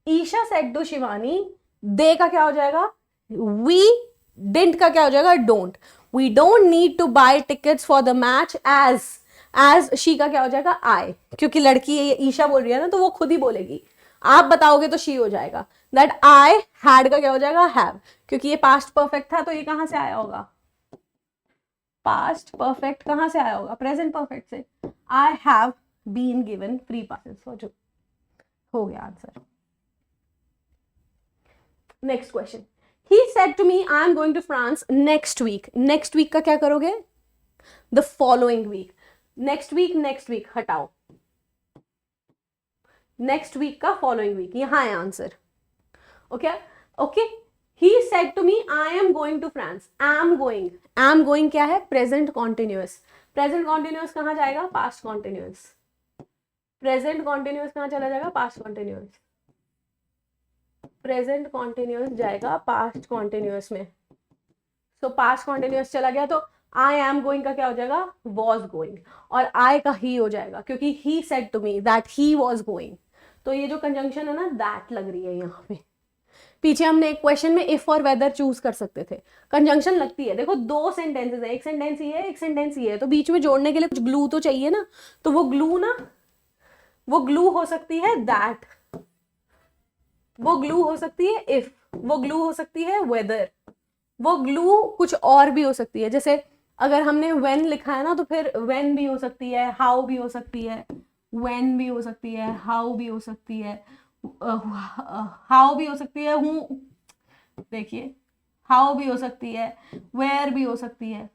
ईशा सेड टू शिवानी, दे का क्या हो जाएगा? वी, डिडंट का क्या हो जाएगा? Don't. We don't need to buy tickets for the match as she का क्या हो जाएगा? आई, क्योंकि लड़की ईशा बोल रही है ना तो वो खुद ही बोलेगी, आप बताओगे तो शी हो जाएगा। दैट आई हैड का क्या हो जाएगा? हैव, क्योंकि ये पास्ट परफेक्ट था तो ये कहां से आया होगा? पास्ट परफेक्ट कहां से आया होगा? प्रेजेंट परफेक्ट से। I have been given free passes for 2, हो गया answer. Next question, he said to me I am going to France next week, next week का क्या करोगे? the following week, next week हटाओ, next week का following week, यहां है answer. Okay, he said to me I am going to France, am going क्या है? present continuous, present continuous कहां जाएगा? past continuous, present continuous कहां चला जाएगा? past continuous, प्रेजेंट कॉन्टिन्यूअस जाएगा पास्ट कॉन्टिन्यूअस में। सो पास्ट कॉन्टिन्यूअस चला गया तो आई एम गोइंग का क्या हो जाएगा? वॉज गोइंग, और आई का ही हो जाएगा क्योंकि he said to me that he was going. तो ये जो कंजंक्शन है ना, दैट लग रही है यहाँ पे। पीछे हमने एक क्वेश्चन में इफ और वेदर चूज कर सकते थे, कंजंक्शन लगती है। देखो दो सेंटेंसेस है, एक सेंटेंस ये है, एक सेंटेंस ये है, तो बीच में जोड़ने के लिए कुछ ग्लू तो चाहिए ना, तो वो ग्लू हो सकती है दैट, वो ग्लू हो सकती है इफ, वो ग्लू हो सकती है वेदर, वो ग्लू कुछ और भी हो सकती है। जैसे अगर हमने when लिखा है ना तो फिर when भी हो सकती है, how भी हो सकती है, when भी हो सकती है, how भी हो सकती है, how भी हो सकती है, हूँ, देखिए how भी हो सकती है, where भी हो सकती है।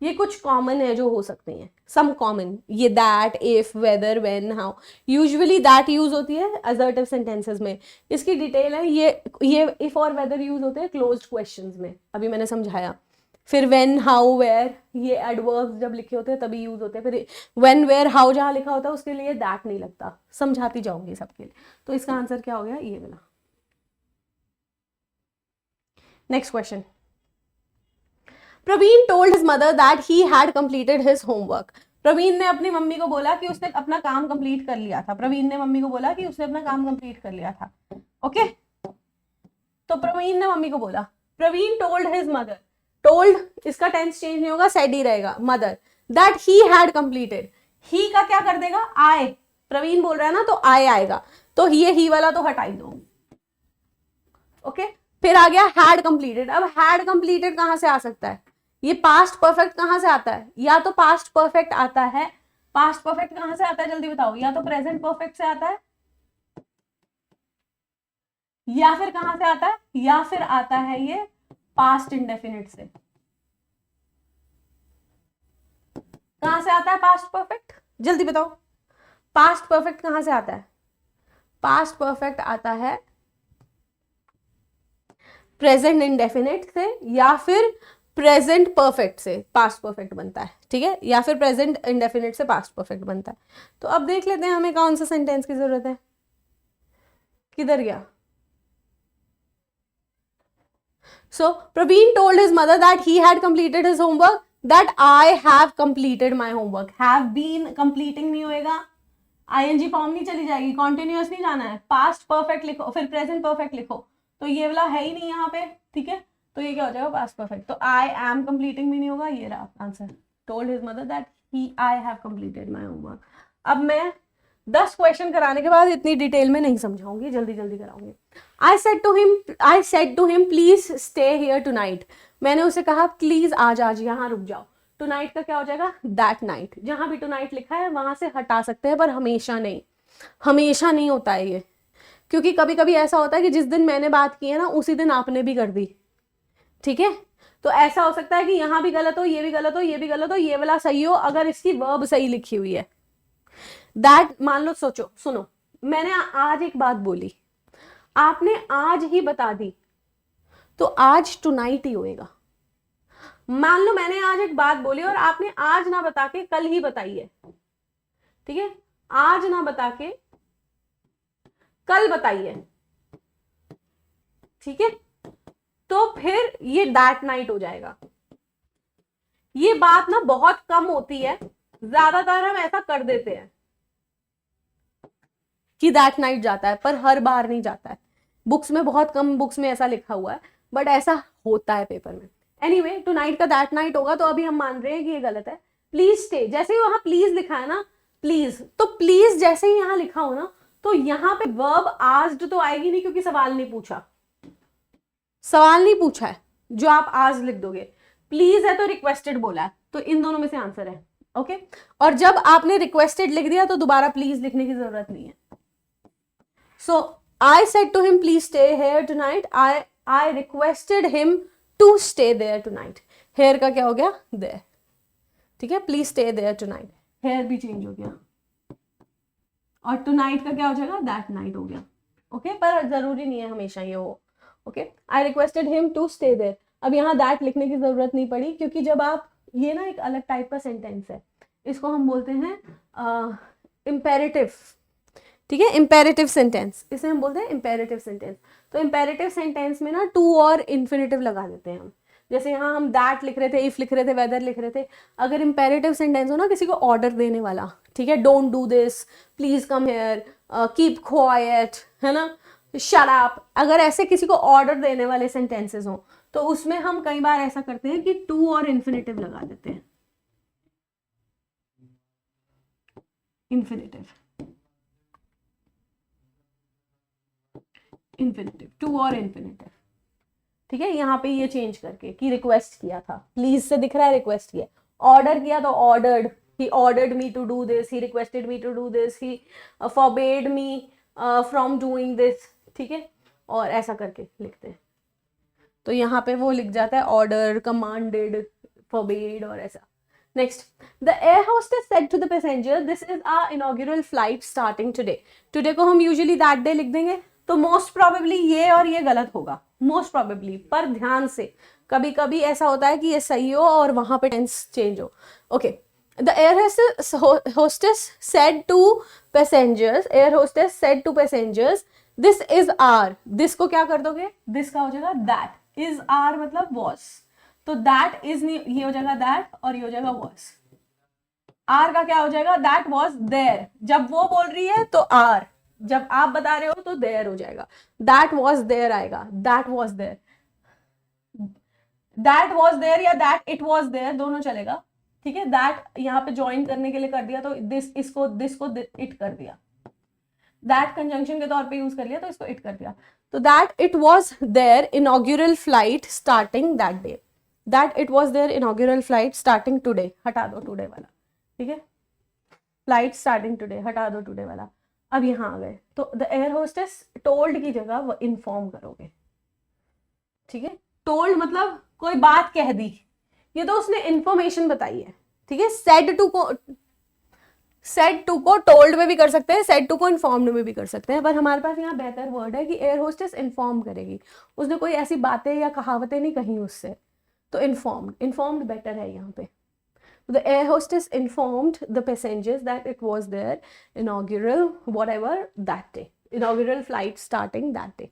ये कुछ कॉमन है जो हो सकती हैं, सम कॉमन, ये that, if, whether, when, how. Usually that use होती है असर्टिव सेंटेंसेस में, इसकी डिटेल है। ये इफ और वेदर यूज होते हैं क्लोज्ड क्वेश्चंस में, अभी मैंने समझाया। फिर व्हेन, हाउ, वेयर, ये एडवर्ब्स जब लिखे होते हैं तभी यूज होते हैं। फिर व्हेन, वेयर, हाउ जहां लिखा होता है उसके लिए दैट नहीं लगता, समझाती जाऊंगी सबके लिए। तो इसका आंसर क्या हो गया? ये वाला। Next question, Praveen told his mother that he had completed his homework. Praveen ने अपनी मम्मी को बोला कि उसने अपना काम कंप्लीट कर लिया था। प्रवीण ने मम्मी को बोला कि उसने अपना काम कंप्लीट कर लिया था। ओके, तो प्रवीण ने मम्मी को बोला, Praveen told his mother, told इसका टेंस चेंज नहीं होगा, सेड ही रहेगा, mother, that he had completed. He का क्या कर देगा? आई, प्रवीण बोल रहा है ना तो आई आएगा, तो ये ही वाला तो हटाई दो। ओके, फिर आ गया हैड कंप्लीटेड। अब हैड कंप्लीटेड कहां से आ सकता है? ये पास्ट परफेक्ट कहां से आता है? या तो पास्ट परफेक्ट आता है, पास्ट परफेक्ट कहां से आता है जल्दी बताओ? या तो प्रेजेंट परफेक्ट से आता है, या फिर कहां से आता है? या फिर आता है ये पास्ट इंडेफिनिट से। कहां से आता है पास्ट परफेक्ट? जल्दी बताओ। पास्ट परफेक्ट कहां से आता है? पास्ट परफेक्ट आता है प्रेजेंट इंडेफिनिट से या फिर प्रेजेंट परफेक्ट से पास्ट परफेक्ट बनता है, ठीक है, या फिर प्रेजेंट इंडेफिनिट से पास्ट परफेक्ट बनता है। तो अब देख लेते हैं हमें कौन सा सेंटेंस की जरूरत है। किधर गया? So Praveen told his mother that he had completed his homework, that I have completed my homework. Have been completing नहीं होएगा, ing फॉर्म नहीं चली जाएगी, कॉन्टिन्यूअस नहीं जाना है, पास्ट परफेक्ट लिखो फिर प्रेजेंट परफेक्ट लिखो, तो ये वाला है ही नहीं यहाँ पे, ठीक है, तो ये क्या हो जाएगा? Past perfect. तो आई एम कंप्लीटिंग भी नहीं होगा, ये रहा answer. Told his mother that he I have completed my homework. अब मैं 10 क्वेश्चन कराने के बाद इतनी डिटेल में नहीं समझाऊंगी, जल्दी जल्दी कराऊंगी। I said to him please stay here tonight। मैंने उसे कहा प्लीज आज यहाँ रुक जाओ। tonight का क्या हो जाएगा? that night। जहां भी tonight लिखा है वहां से हटा सकते हैं, पर हमेशा नहीं, हमेशा नहीं होता है ये, क्योंकि कभी कभी ऐसा होता है कि जिस दिन मैंने बात की है ना उसी दिन आपने भी कर दी, ठीक है, तो ऐसा हो सकता है कि यहाँ भी गलत हो, ये भी गलत हो, ये भी गलत हो, ये वाला सही हो, अगर इसकी वर्ब सही लिखी हुई है। दैट मान लो, सोचो, सुनो, मैंने आज एक बात बोली, आपने आज ही बता दी, तो आज टुनाइट ही होएगा। मान लो मैंने आज एक बात बोली और आपने आज ना बता के कल ही बताई है, ठीक है, आज ना बता के कल बताई है, ठीक है, तो फिर ये दैट नाइट हो जाएगा। ये बात ना बहुत कम होती है, ज्यादातर हम ऐसा कर देते हैं कि दैट नाइट जाता है, पर हर बार नहीं जाता है। बुक्स में बहुत कम बुक्स में ऐसा लिखा हुआ है, बट ऐसा होता है पेपर में। एनीवे, टुनाइट का दैट नाइट होगा, तो अभी हम मान रहे हैं कि ये गलत है। प्लीज स्टे, जैसे ही वहां प्लीज लिखा है ना, प्लीज, तो प्लीज जैसे ही यहां लिखा हो ना, तो यहां पे वर्ब आस्क्ड तो आएगी नहीं, क्योंकि सवाल नहीं पूछा, सवाल नहीं पूछा है, जो आप आज लिख दोगे। प्लीज है तो रिक्वेस्टेड बोला है, तो इन दोनों में से आंसर है, ओके। और जब आपने रिक्वेस्टेड लिख दिया तो दोबारा प्लीज लिखने की जरूरत नहीं है। सो I said to him please stay here tonight, I requested him to stay there tonight। here का क्या हो गया? there, ठीक है, please stay there tonight, here भी चेंज हो गया, और tonight का क्या हो जाएगा? that night हो गया, ओके, पर जरूरी नहीं है हमेशा ये हो, okay. I requested him to stay there। अब यहाँ that लिखने की जरूरत नहीं पड़ी, क्योंकि जब आप, ये ना एक अलग टाइप का सेंटेंस है, इसको हम बोलते हैं इम्पेरेटिव, ठीक है, इम्पेरेटिव सेंटेंस, इसे हम बोलते हैं इम्पेरेटिव सेंटेंस। तो इम्पेरेटिव सेंटेंस में ना टू और इन्फिनेटिव लगा देते हैं हम, जैसे यहाँ हम दैट लिख रहे थे, इफ लिख रहे थे, वेदर लिख रहे थे। अगर इम्पेरेटिव सेंटेंस हो ना, किसी को ऑर्डर देने वाला, ठीक है, don't do this, please come here, keep quiet, है ना, शट अप, अगर ऐसे किसी को ऑर्डर देने वाले सेंटेंसेस हो, तो उसमें हम कई बार ऐसा करते हैं कि टू और इन्फिनेटिव लगा देते हैं, इन्फिनेटिव, इन्फिनेटिव, टू और इन्फिनेटिव, ठीक है। यहाँ पे ये चेंज करके कि रिक्वेस्ट किया था, प्लीज से दिख रहा है रिक्वेस्ट किया, ऑर्डर किया तो ordered, he ordered me to do this, he requested me to do this, he forbade me from doing this, ठीक है, और ऐसा करके लिखते हैं, तो यहाँ पे वो लिख जाता है ऑर्डर, कमांडेड, फॉरबेड, और ऐसा। Next, the air hostess said to the passenger, this is our inaugural flight starting today। today को हम usually that day लिख देंगे, तो मोस्ट प्रोबेबली ये और ये गलत होगा, मोस्ट प्रोबेबली, पर ध्यान से, कभी कभी ऐसा होता है कि ये सही हो और वहां पे टेंस चेंज हो, okay. The air hostess said to passengers, air hostess said to passengers, this is are, this को क्या कर दोगे? दिस का हो जाएगा दैट, इज आर मतलब वॉज, तो दैट इज, ये हो जाएगा दैट, और ये हो जाएगा वॉज। आर का क्या हो जाएगा? दैट वॉज देयर, जब वो बोल रही है तो आर, जब आप बता रहे हो तो देयर हो जाएगा, दैट वॉज देयर आएगा, that was there, that was there या दैट इट वॉज देयर, दोनों चलेगा, ठीक है। दैट यहाँ पे ज्वाइन करने के लिए कर दिया, तो दिस, इसको दिस को इट कर दिया, दैट कंजंक्शन के तौर पे यूज कर लिया, तो इसको इट कर दिया, तो that it was their inaugural flight starting that day, that it was their inaugural flight starting today, हटा दो टूडे वाला, ठीक है, फ्लाइट स्टार्टिंग टूडे, हटा दो टूडे वाला। अब यहाँ आ गए, तो द एयर होस्टेस टोल्ड की जगह वो इन्फॉर्म करोगे, ठीक है। टोल्ड मतलब कोई बात कह दी, ये तो उसने इंफॉर्मेशन बताई है, ठीक है। सेड टू को सेड टू को टोल्ड में भी कर सकते हैं, सेड टू को इन्फॉर्म्ड में भी कर सकते हैं, पर हमारे पास यहाँ बेहतर वर्ड है कि एयर होस्टेस इन्फॉर्म करेगी, उसने कोई ऐसी बातें या कहावतें नहीं कही उससे, तो इन्फॉर्म्ड बेटर है यहाँ पे। The air hostess informed the passengers that it was their inaugural whatever that day, inaugural flight starting that day.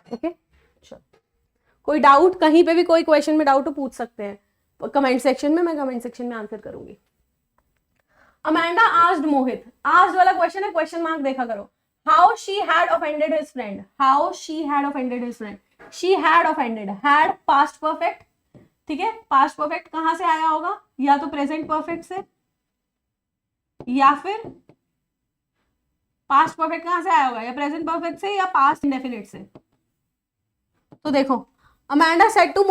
Okay, चलो, कोई डाउट, कहीं पे भी कोई क्वेश्चन में डाउट हो पूछ सकते हैं कमेंट सेक्शन में, मैं कमेंट सेक्शन में आंसर करूंगी। अमेंडा आस्क्ड मोहित, आस्क्ड वाला क्वेश्चन है, क्वेश्चन मार्क देखा करो। How she had offended his friend, how she had offended his friend, she had offended, had passed perfect, ठीक है, पास्ट परफेक्ट कहां से आया होगा, या तो प्रेजेंट परफेक्ट से, या फिर पास्ट परफेक्ट कहां से आया होगा, या प्रेजेंट परफेक्ट से, या पास्ट इंडेफिनिट से। तो देखो, Amanda said to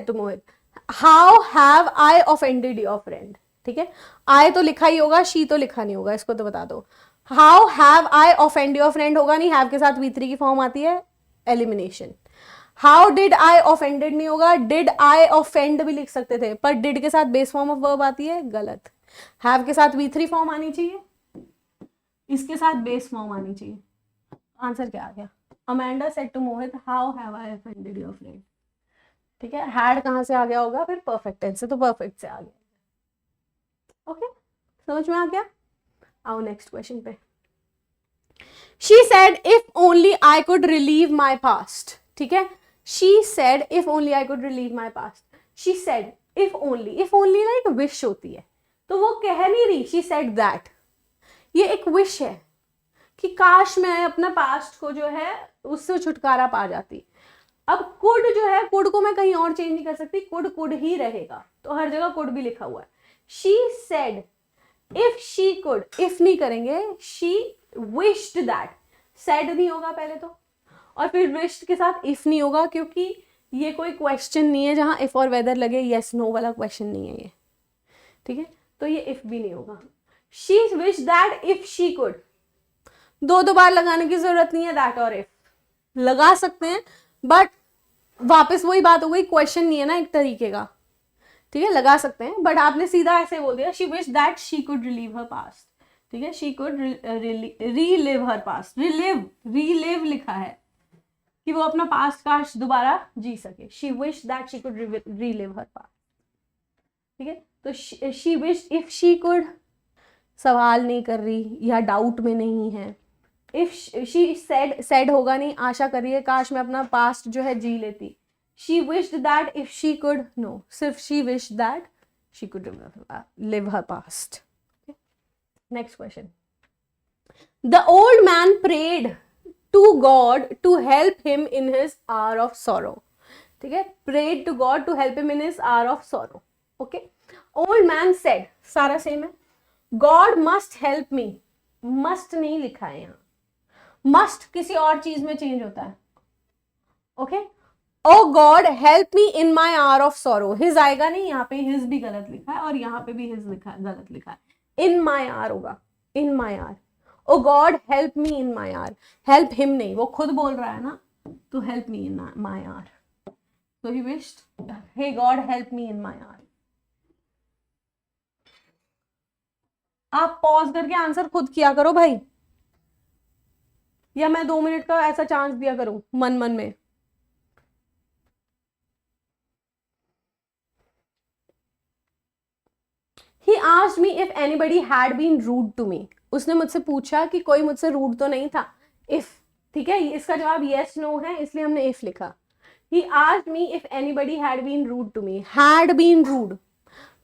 Mohit, how have I offended your friend, ठीक है, आई तो लिखा ही होगा, शी तो लिखा नहीं होगा, इसको तो बता दो। How have I offend your friend होगा नहीं, हैव के साथ V3 की फॉर्म आती है, elimination. How did I offended नहीं होगा, डिड आई ऑफेंड भी लिख सकते थे, पर डिड के साथ बेस फॉर्म ऑफ वर्ब आती है, गलत। हैव के साथ V3 फॉर्म आनी चाहिए, इसके साथ बेस फॉर्म आनी चाहिए। आंसर क्या आ गया, Amanda said to Mohit, how have I offended your friend, ठीक है, हैड कहां से आ गया होगा, फिर परफेक्ट टेंस से, तो परफेक्ट से आ गया। ओके, समझ में आ गया। आओ नेक्स्ट क्वेश्चन पे। She said if only I could relieve my past, ठीक है, she said if only I could relieve my past, she said if only ना एक विश होती है, तो वो कह नहीं रही शी सेड दैट, ये एक विश है कि काश मैं अपना पास्ट को जो है उससे छुटकारा पा जाती। अब कुड जो है, कुड को मैं कहीं और चेंज नहीं कर सकती, कुड ही रहेगा, तो हर जगह कुड भी लिखा हुआ है। She said if she could, if नहीं करेंगे, शी विश्ड दैट, सेड नहीं होगा पहले तो, और फिर विश्ड के साथ इफ नहीं होगा, क्योंकि ये कोई क्वेश्चन नहीं है जहां इफ और वेदर लगे, यस नो वाला क्वेश्चन नहीं है ये, ठीक है, तो ये इफ भी नहीं होगा। She wish that if she could, दो बार लगाने की जरूरत नहीं है, दैट और इफ लगा सकते हैं, बट वापस वही बात हो गई, क्वेश्चन नहीं है ना एक तरीके का, ठीक है, लगा सकते हैं, बट आपने सीधा ऐसे बोल दिया, she wish that she could relieve her past, ठीक है, she could relive her past, relive लिखा है कि वो अपना पास्ट काश दोबारा जी सके, she wish that she could relive her past, ठीक है, तो she wish if she could सवाल नहीं कर रही या डाउट में नहीं है, इफ शी सेड होगा नहीं, आशा कर रही है काश मैं अपना पास्ट जो है जी लेती, she wished that if she could, no, सिर्फ she wished that she could live her past. Okay. Next question. The old man prayed to God to help him in his hour of sorrow. ठीक है, prayed to God to help him in his hour of sorrow. Okay. Old man said, सारा same है, God must help me. Must नहीं लिखा है यहाँ, must किसी और चीज में चेंज होता है। Okay. Oh God, help me in my hour of sorrow. His आएगा नहीं, यहाँ पे his भी गलत लिखा है और यहाँ पे भी his लिखा है, गलत लिखा है, in my hour होगा, in my hour. Oh God, help me in my hour. Help him नहीं, वो खुद बोल रहा है ना, तो help me in my hour. So he wished, hey God, help me in my hour. आप पॉज करके आंसर खुद किया करो भाई, या मैं 2 मिनट का ऐसा चांस दिया करूं मन में। He asked me if anybody had been rude to me. उसने मुझसे पूछा कि कोई मुझसे रूड तो नहीं था। If, ठीक है, इसका जवाब yes no है, इसलिए हमने if लिखा। He asked me if anybody had been rude to me. Had been rude.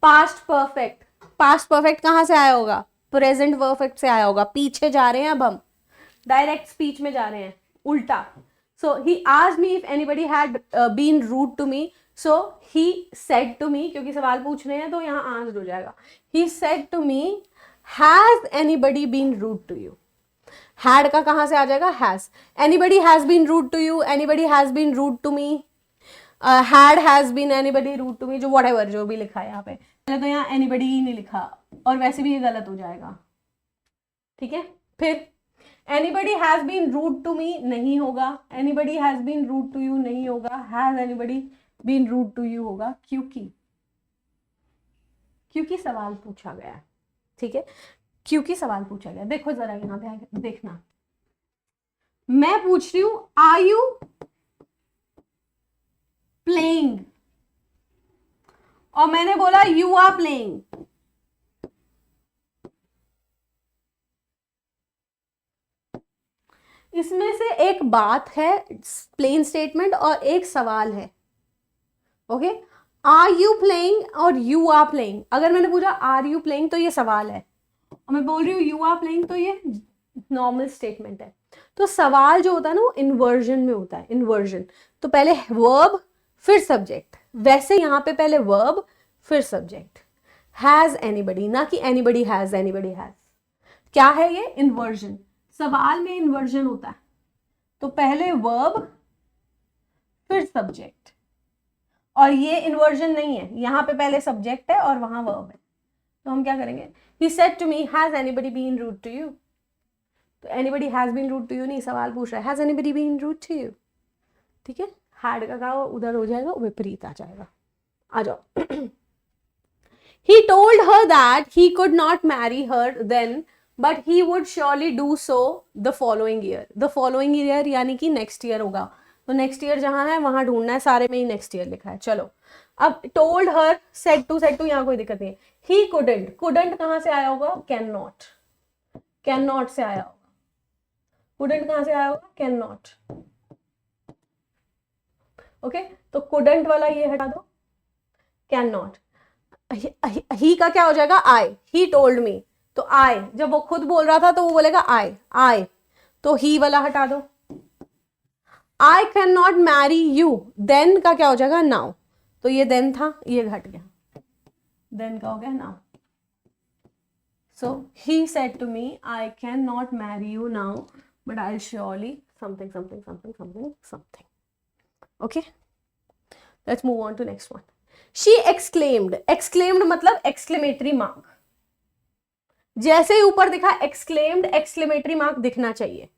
Past perfect. Past perfect कहाँ से आया होगा? Present perfect से आया होगा। पीछे जा रहे हैं अब हम, डायरेक्ट स्पीच में जा रहे हैं, उल्टा। So he asked me if anybody had been rude to me. So he said to me, क्योंकि सवाल पूछ रहे हैं तो यहाँ आंसर हो जाएगा। He said to me, has anybody been rude to you? Had का कहाँ से आ जाएगा? Has. Anybody has been rude to you? Anybody has been rude to me? Has been anybody rude to me? जो whatever जो भी लिखा है यहाँ पे, पहले तो यहाँ anybody ही नहीं लिखा और वैसे भी ये गलत हो जाएगा, ठीक है। फिर anybody has been rude to me नहीं होगा, anybody has been rude to you नहीं होगा, has anybody been rude to you होगा, क्योंकि सवाल पूछा गया है, ठीक है, क्योंकि सवाल पूछा गया। देखो जरा यहाँ पे देखना, मैं पूछ रही हूं आर यू प्लेइंग, और मैंने बोला यू आर प्लेइंग। इसमें से एक बात है प्लेन स्टेटमेंट और एक सवाल है। ओके, आर यू प्लेइंग और यू आर प्लेइंग। अगर मैंने पूछा आर यू प्लेइंग तो ये सवाल है, और मैं बोल रही हूँ यू आर प्लेइंग तो ये नॉर्मल स्टेटमेंट है। तो सवाल जो होता है ना वो इन्वर्जन में होता है, इन्वर्जन। तो पहले वर्ब फिर सब्जेक्ट, वैसे यहां पे पहले वर्ब फिर सब्जेक्ट। हैज एनीबडी, ना कि एनीबडी हैज, एनीबडी हैज। क्या है ये? इन्वर्जन। सवाल में इन्वर्जन होता है, तो पहले वर्ब फिर सब्जेक्ट, और ये इन्वर्जन नहीं है, यहां पे पहले सब्जेक्ट है और वहां वर्ब है। तो हम क्या करेंगे, he said to me has anybody been rude to you। तो anybody has been rude to you नहीं, सवाल पूछ रहा है has anybody been rude to you। ठीक है, had का उधर हो जाएगा, विपरीत आ जाएगा। आ जाओ। he told her that he could not marry her then but he would surely do so the following year। the following year यानी कि next year होगा, तो नेक्स्ट ईयर जहां है वहां ढूंढना है, सारे में ही नेक्स्ट ईयर लिखा है। चलो अब टोल्ड हर, सेड टू यहाँ कोई दिक्कत नहीं है। ही कुडंट, कुडंट कहां से आया होगा? कैन नॉट, कैन नॉट से आया होगा। कुडंट कहां से आया होगा? Can not. ओके, तो कुडंट वाला ये हटा दो, कैन नॉट। ही का क्या हो जाएगा? आई। ही टोल्ड मी, तो आई, जब वो खुद बोल रहा था तो वो बोलेगा आई, आई, तो ही वाला हटा दो। I cannot marry you, then का क्या हो जाएगा? now। तो ये then था, ये घट गया, then का हो गया now। so he said to me I cannot marry you now but I'll surely something something something something something। okay, let's move on to next one। she exclaimed, exclaimed मतलब exclamatory mark, जैसे ही ऊपर दिखा exclaimed, exclamatory mark दिखना चाहिए।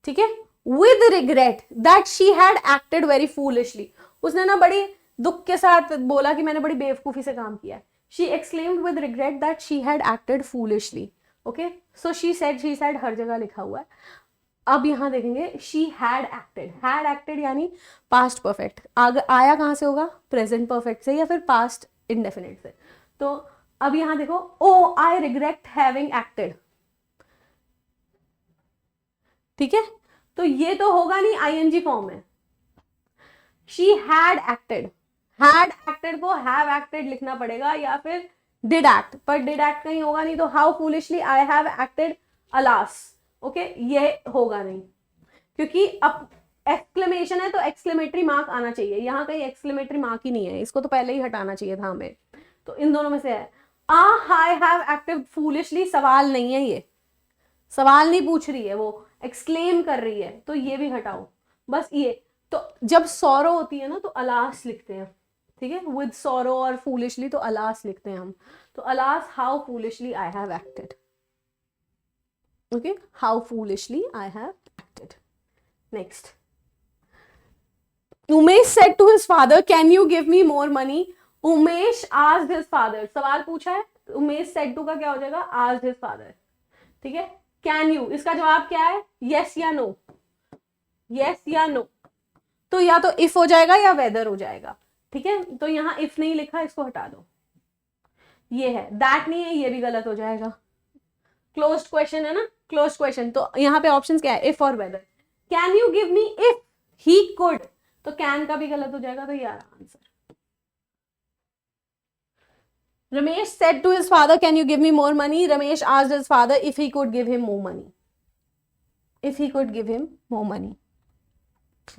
ठीक है, with regret that she had acted very foolishly। उसने ना बड़ी दुख के साथ बोला कि मैंने बड़ी बेवकूफी से काम किया है। she exclaimed with regret that she had acted foolishly। okay, so she said हर जगह लिखा हुआ है। अब यहां देखेंगे she had acted यानी past perfect, आया कहां से होगा? present perfect से या फिर past indefinite से। तो अब यहां देखो, oh I regret having acted। ठीक है, तो ये तो होगा नहीं, आईएनजी फॉर्म है। She had acted, had acted को हैव एक्टेड लिखना पड़ेगा या फिर डिड एक्ट, पर डिड एक्ट कहीं होगा नहीं, तो how foolishly I have acted alas. Okay, ये होगा नहीं, क्योंकि अब एक्सक्लेमेशन है तो एक्सक्लेमेटरी मार्क आना चाहिए, यहां कहीं एक्सक्लेमेटरी मार्क ही नहीं है, इसको तो पहले ही हटाना चाहिए था हमें। तो इन दोनों में से है। आई हैव एक्टेड फूलिशली सवाल नहीं है, ये सवाल नहीं पूछ रही है, वो एक्सक्लेम कर रही है, तो ये भी हटाओ बस। ये तो जब सॉरो होती है ना तो अलास लिखते हैं। ठीक है, विद सॉरो और फूलिशली तो अलास लिखते हैं हम। तो alas how foolishly I have acted. Okay, how foolishly I have acted. Next, Umesh said to his father can you give me more money. Umesh asked his father, सवाल पूछा है, उमेश सेड टू का क्या हो जाएगा? Asked his father. ठीक है, can you, इसका जवाब क्या है? यस या नो, यस या नो। तो या तो इफ हो जाएगा या वेदर हो जाएगा। ठीक है, तो यहां इफ नहीं लिखा, इसको हटा दो। ये है, दैट नहीं है, ये भी गलत हो जाएगा। क्लोज्ड क्वेश्चन है ना, क्लोज्ड क्वेश्चन, तो यहाँ पे ऑप्शन क्या है? इफ और whether. Can you give me if he could, तो कैन का भी गलत हो जाएगा, तो ये answer. Ramesh said to his father, "Can you give me more money?" Ramesh asked his father if he could give him more money. If he could give him more money.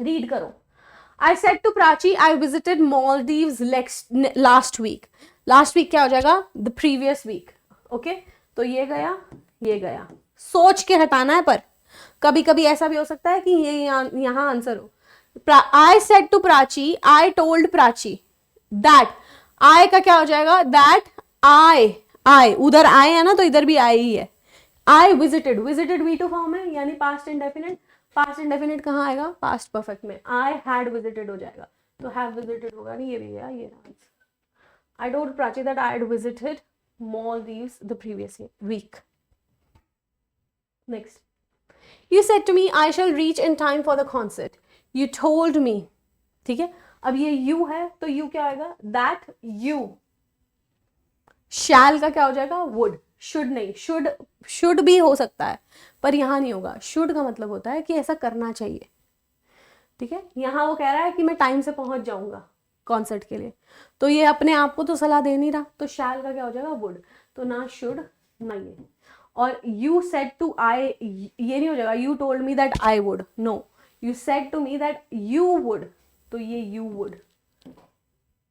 Read करो। I said to Prachi, I visited Maldives last week. Last week क्या हो जाएगा? The previous week. Okay? तो ये गया, ये गया। सोच के हटाना है, पर कभी कभी ऐसा भी हो सकता है कि ये यहाँ आंसर हो। I said to Prachi, I told Prachi that आई का क्या हो जाएगा? दैट आई उधर आए है ना, तो इधर भी आई ही है। I visited, visited V2 form है यानी पास्ट इंडेफिनिट। पास्ट इंडेफिनिट कहाँ आएगा? पास्ट परफेक्ट में। आई हैड विजिटेड हो जाएगा, तो हैव विजिटेड होगा नहीं, ये भी गया, ये answer. I told Prachi that I had visited Maldives the previous week. Next. You said to me I shall reach in time for the concert. You told me. ठीक है, अब ये you है तो you क्या आएगा? That you. shall का क्या हो जाएगा? would. should नहीं, should भी हो सकता है पर यहां नहीं होगा. should का मतलब होता है कि ऐसा करना चाहिए. ठीक है, यहां वो कह रहा है कि मैं टाइम से पहुंच जाऊंगा कॉन्सर्ट के लिए, तो ये अपने आप को तो सलाह दे नहीं रहा, तो शैल का क्या हो जाएगा? वुड. तो ना शुड ना ये. और यू सेड टू आई, ये नहीं हो जाएगा you told me that I would. No, you said to me that you would, तो ये यू वुड.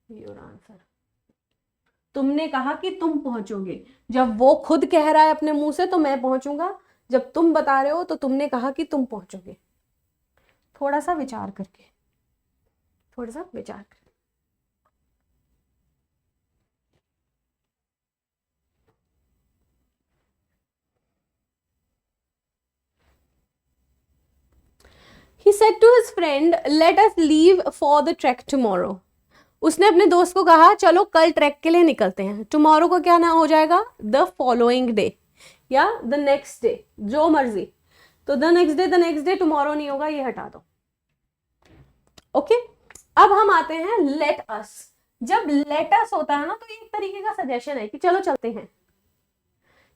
Your answer. तुमने कहा कि तुम पहुंचोगे. जब वो खुद कह रहा है अपने मुंह से तो मैं पहुंचूंगा, जब तुम बता रहे हो तो तुमने कहा कि तुम पहुंचोगे. थोड़ा सा विचार करके, थोड़ा सा विचार करके. He said to his friend, "Let us leave for the trek tomorrow." उसने अपने दोस्त को कहा चलो कल ट्रैक के लिए निकलते हैं. टुमारो को क्या ना हो जाएगा? द फॉलोइंग डे या द नेक्स्ट डे, जो मर्जी. तो द नेक्स्ट डे टुमारो नहीं होगा, ये हटा दो. ओके, अब हम आते हैं लेट अस. जब लेट अस होता है ना तो ये एक तरीके का सजेशन है कि चलो चलते हैं.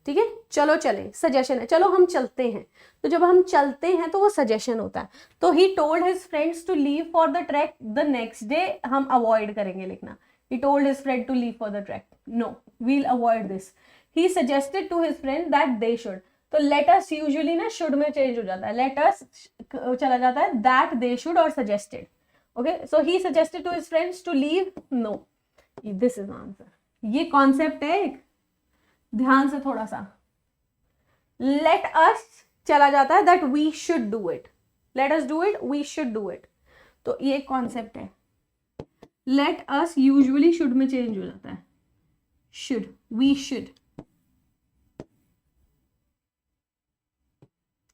ठीक है, चलो चले, सजेशन है, चलो हम चलते हैं. तो जब हम चलते हैं तो वो सजेशन होता है. तो he told his friends to leave for the track the next day. हम अवॉइड करेंगे लिखना. He told his friend to leave for the track. No, we'll avoid this. He suggested to his friend that they should. तो let us usually ना should में change हो जाता है. Let us चला जाता है दैट दे शुड और suggested. Okay, so he suggested to his friends to leave. No, this is answer. ये कॉन्सेप्ट है एक, ध्यान से थोड़ा सा. लेट अस चला जाता है that we should do it. Let us do it, we should do it. तो ये कॉन्सेप्ट है. लेट अस यूजुअली शुड में चेंज हो जाता है. Should, we should.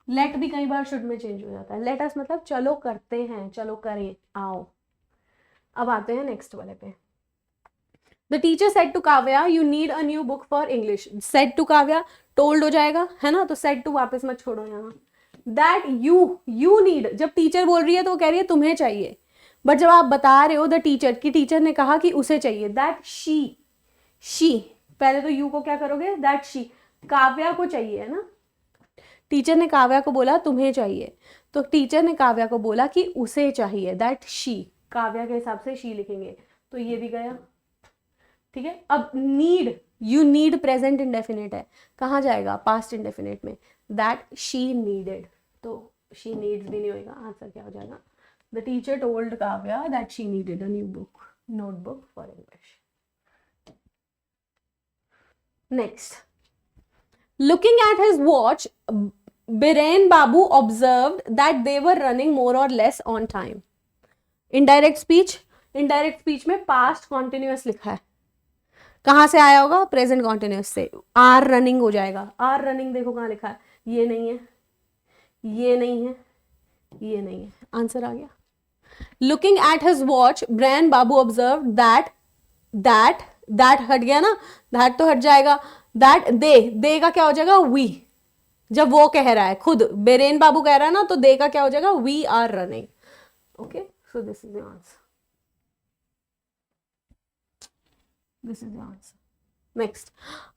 लेट भी कई बार शुड में चेंज हो जाता है. लेट अस मतलब चलो करते हैं, चलो करें, आओ. अब आते हैं नेक्स्ट वाले पे. The teacher said to Kavya, you need a new book for English. Said to Kavya, told हो जाएगा, है ना? तो said to वापस मत छोड़ो यहाँ. That you need. जब टीचर बोल रही है तो वो कह रही है तुम्हें चाहिए. बट जब आप बता रहे हो द टीचर की, टीचर ने कहा कि उसे चाहिए. That she. पहले तो you को क्या करोगे? That she. काव्या को चाहिए, है ना? टीचर ने काव्या को बोला तुम्हें चाहिए, तो टीचर ने काव्या को बोला कि उसे चाहिए. That she. काव्या के हिसाब से she लिखेंगे, तो ये भी गया. ठीक है, अब need, you need present indefinite है, कहाँ जाएगा? पास्ट इंडेफिनिट में. दैट शी नीडेड, तो शी नीड्स भी नहीं होगा. आंसर क्या हो जाएगा? The teacher told Kavya that she needed a new book, notebook for English. Next. Looking at his watch, Biren Babu observed that they were running more or less on time. Indirect speech. Indirect speech में past continuous लिखा है. कहाँ से आया होगा? Present continuous से. Are running हो जाएगा. आर रनिंग देखो कहाँ लिखा है, ये नहीं है, ये नहीं है, ये नहीं है. आंसर आ गया. Looking at his watch, brain Babu observe that हट गया ना, दैट तो हट जाएगा. दैट दे का क्या हो जाएगा? वी. जब वो कह रहा है खुद, बेरेन बाबू कह रहा है ना, तो दे का क्या हो जाएगा? We are running. Okay, so this is the answer. This is the answer. Next.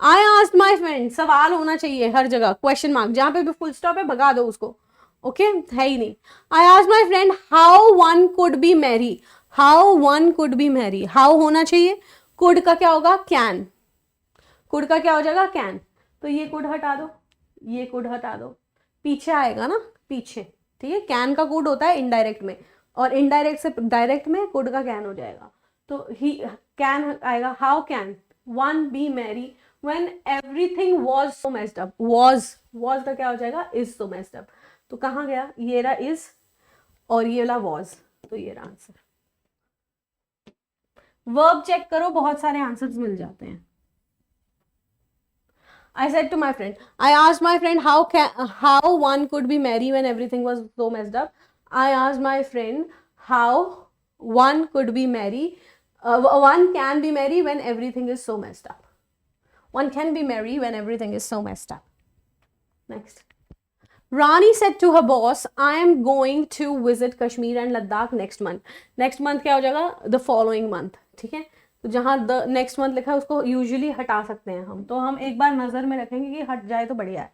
I asked my friend. सवाल होना चाहिए हर जगह, क्वेश्चन मार्क. जहां पे भी फुल स्टॉप है भगा दो उसको. ओके, है ही नहीं. I asked my friend how one could be merry. How one could be merry. How होना चाहिए. could का क्या होगा? can. could का क्या हो जाएगा? can. तो ये could हटा दो, ये could हटा दो. पीछे आएगा ना, पीछे. ठीक है, can का could होता है इनडायरेक्ट में, और इनडायरेक्ट से डायरेक्ट में could का can हो जाएगा. तो ही कैन आएगा. How can one B Mary when everything was so messed up. Was का क्या हो जाएगा? Is so messed up. तो कहाँ गया? ये रहा इज और ये वाला वाज, तो ये रहा आंसर. वर्ब चेक करो, बहुत सारे आंसर्स मिल जाते हैं. I said to my friend, I asked my friend how one could be merry when everything was so messed up. I asked my friend how one could be merry. One can be merry when everything is so messed up. One can be merry when everything is so messed up. Next. Rani said to her boss, I am going to visit Kashmir and Ladakh next month. Next month क्या हो जाएगा? The following month. ठीक है, तो जहाँ the next month लिखा है उसको यूजुअली हटा सकते हैं हम, तो हम एक बार नजर में रखेंगे कि हट जाए तो बढ़िया है.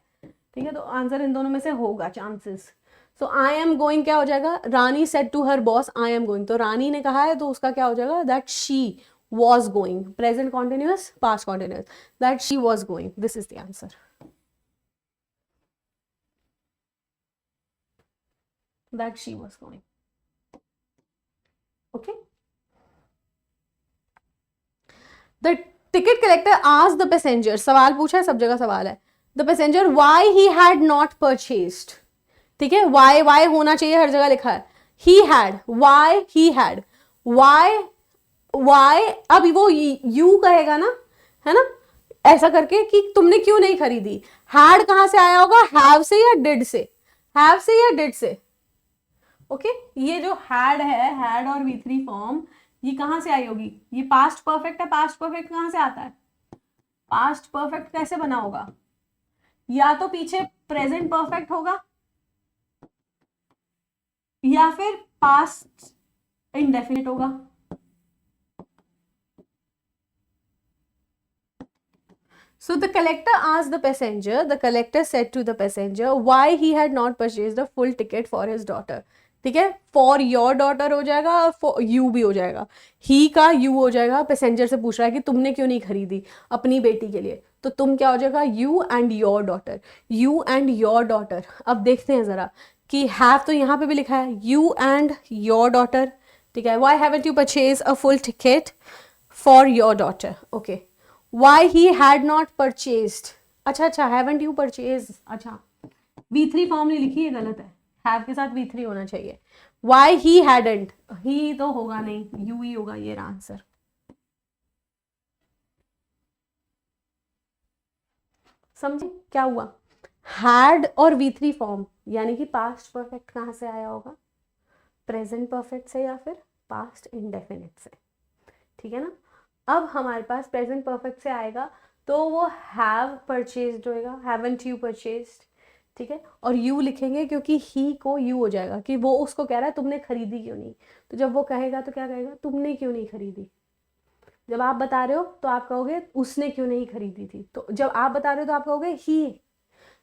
ठीक है, तो आंसर इन दोनों में से होगा chances. So I am going क्या हो जाएगा? Rani said to her boss I am going, तो रानी ने कहा है तो उसका क्या हो जाएगा? That she was going. Present continuous, past continuous. That she was going. This is the answer. That she was going. Okay. The ticket collector asked the passenger, सवाल पूछा है, सब जगह सवाल है. The passenger why he had not purchased. ठीक है, why होना चाहिए, हर जगह लिखा है. He had, why he had, why अब वो you कहेगा ना, है ना, ऐसा करके कि तुमने क्यों नहीं खरीदी. had कहां से आया होगा? have से या did से? have से या did से? ओके ये जो हैड है, हैड और V3 फॉर्म, ये कहां से आई होगी? ये पास्ट परफेक्ट है. पास्ट परफेक्ट कहां से आता है? पास्ट परफेक्ट कैसे बना होगा? या तो पीछे प्रेजेंट परफेक्ट होगा या फिर पास्ट इंडेफिनिट होगा. So the collector asked the passenger, the collector said to the passenger why he had not purchased a full ticket for his daughter. ठीक है, फॉर योर डॉटर हो जाएगा और फॉर यू भी हो जाएगा. ही का यू हो जाएगा. पैसेंजर से पूछ रहा है कि तुमने क्यों नहीं खरीदी अपनी बेटी के लिए, तो तुम क्या हो जाएगा? You and your daughter. You and your daughter. अब देखते हैं जरा कि हैव तो यहाँ पे भी लिखा है, यू एंड योर डॉटर. ठीक है, why haven't you purchase a full ticket for your daughter. Okay, why he had not purchased. अच्छा, हैवंट यू परचेज. अच्छा, V3 फॉर्म नहीं लिखी है, गलत है. हैव के साथ V3 होना चाहिए. Why he hadn't, ही तो होगा नहीं, यू ही होगा ये आंसर. समझे क्या हुआ? had और V3 फॉर्म यानी कि पास्ट परफेक्ट कहां से आया होगा? प्रेजेंट परफेक्ट से या फिर पास्ट इंडेफिनिट से. ठीक है ना. अब हमारे पास प्रेजेंट परफेक्ट से आएगा तो वो हैव परचेज्ड होएगा, हैवंट यू परचेज्ड. ठीक है, और यू लिखेंगे क्योंकि ही को यू हो जाएगा कि वो उसको कह रहा है तुमने खरीदी क्यों नहीं. तो जब वो कहेगा तो क्या कहेगा? तुमने क्यों नहीं खरीदी. जब आप बता रहे हो तो आप कहोगे उसने क्यों नहीं खरीदी थी. तो जब आप बता रहे हो तो आप कहोगे ही.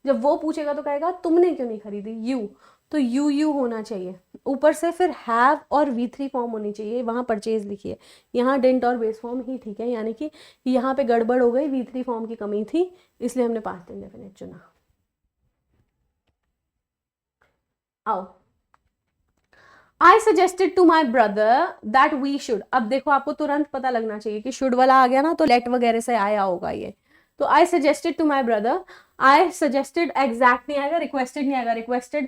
जब वो पूछेगा तो कहेगा तुमने क्यों नहीं खरीदी, यू. तो यू होना चाहिए. ऊपर से फिर हैव और V3 फॉर्म होनी चाहिए. वहां परचेज लिखिए, यहाँ डेंट और बेस फॉर्म ही. ठीक है, यानी कि यहाँ पे गड़बड़ हो गई, V3 फॉर्म की कमी थी, इसलिए हमने पास्ट इंडेफिनिट चुना. आओ, I suggested to my brother that we should. अब देखो आपको तुरंत पता लगना चाहिए कि should वाला आ गया ना तो let वगैरह से आया होगा ये. तो I suggested to my brother, I suggested exact नहीं आएगा, requested नहीं आएगा. requested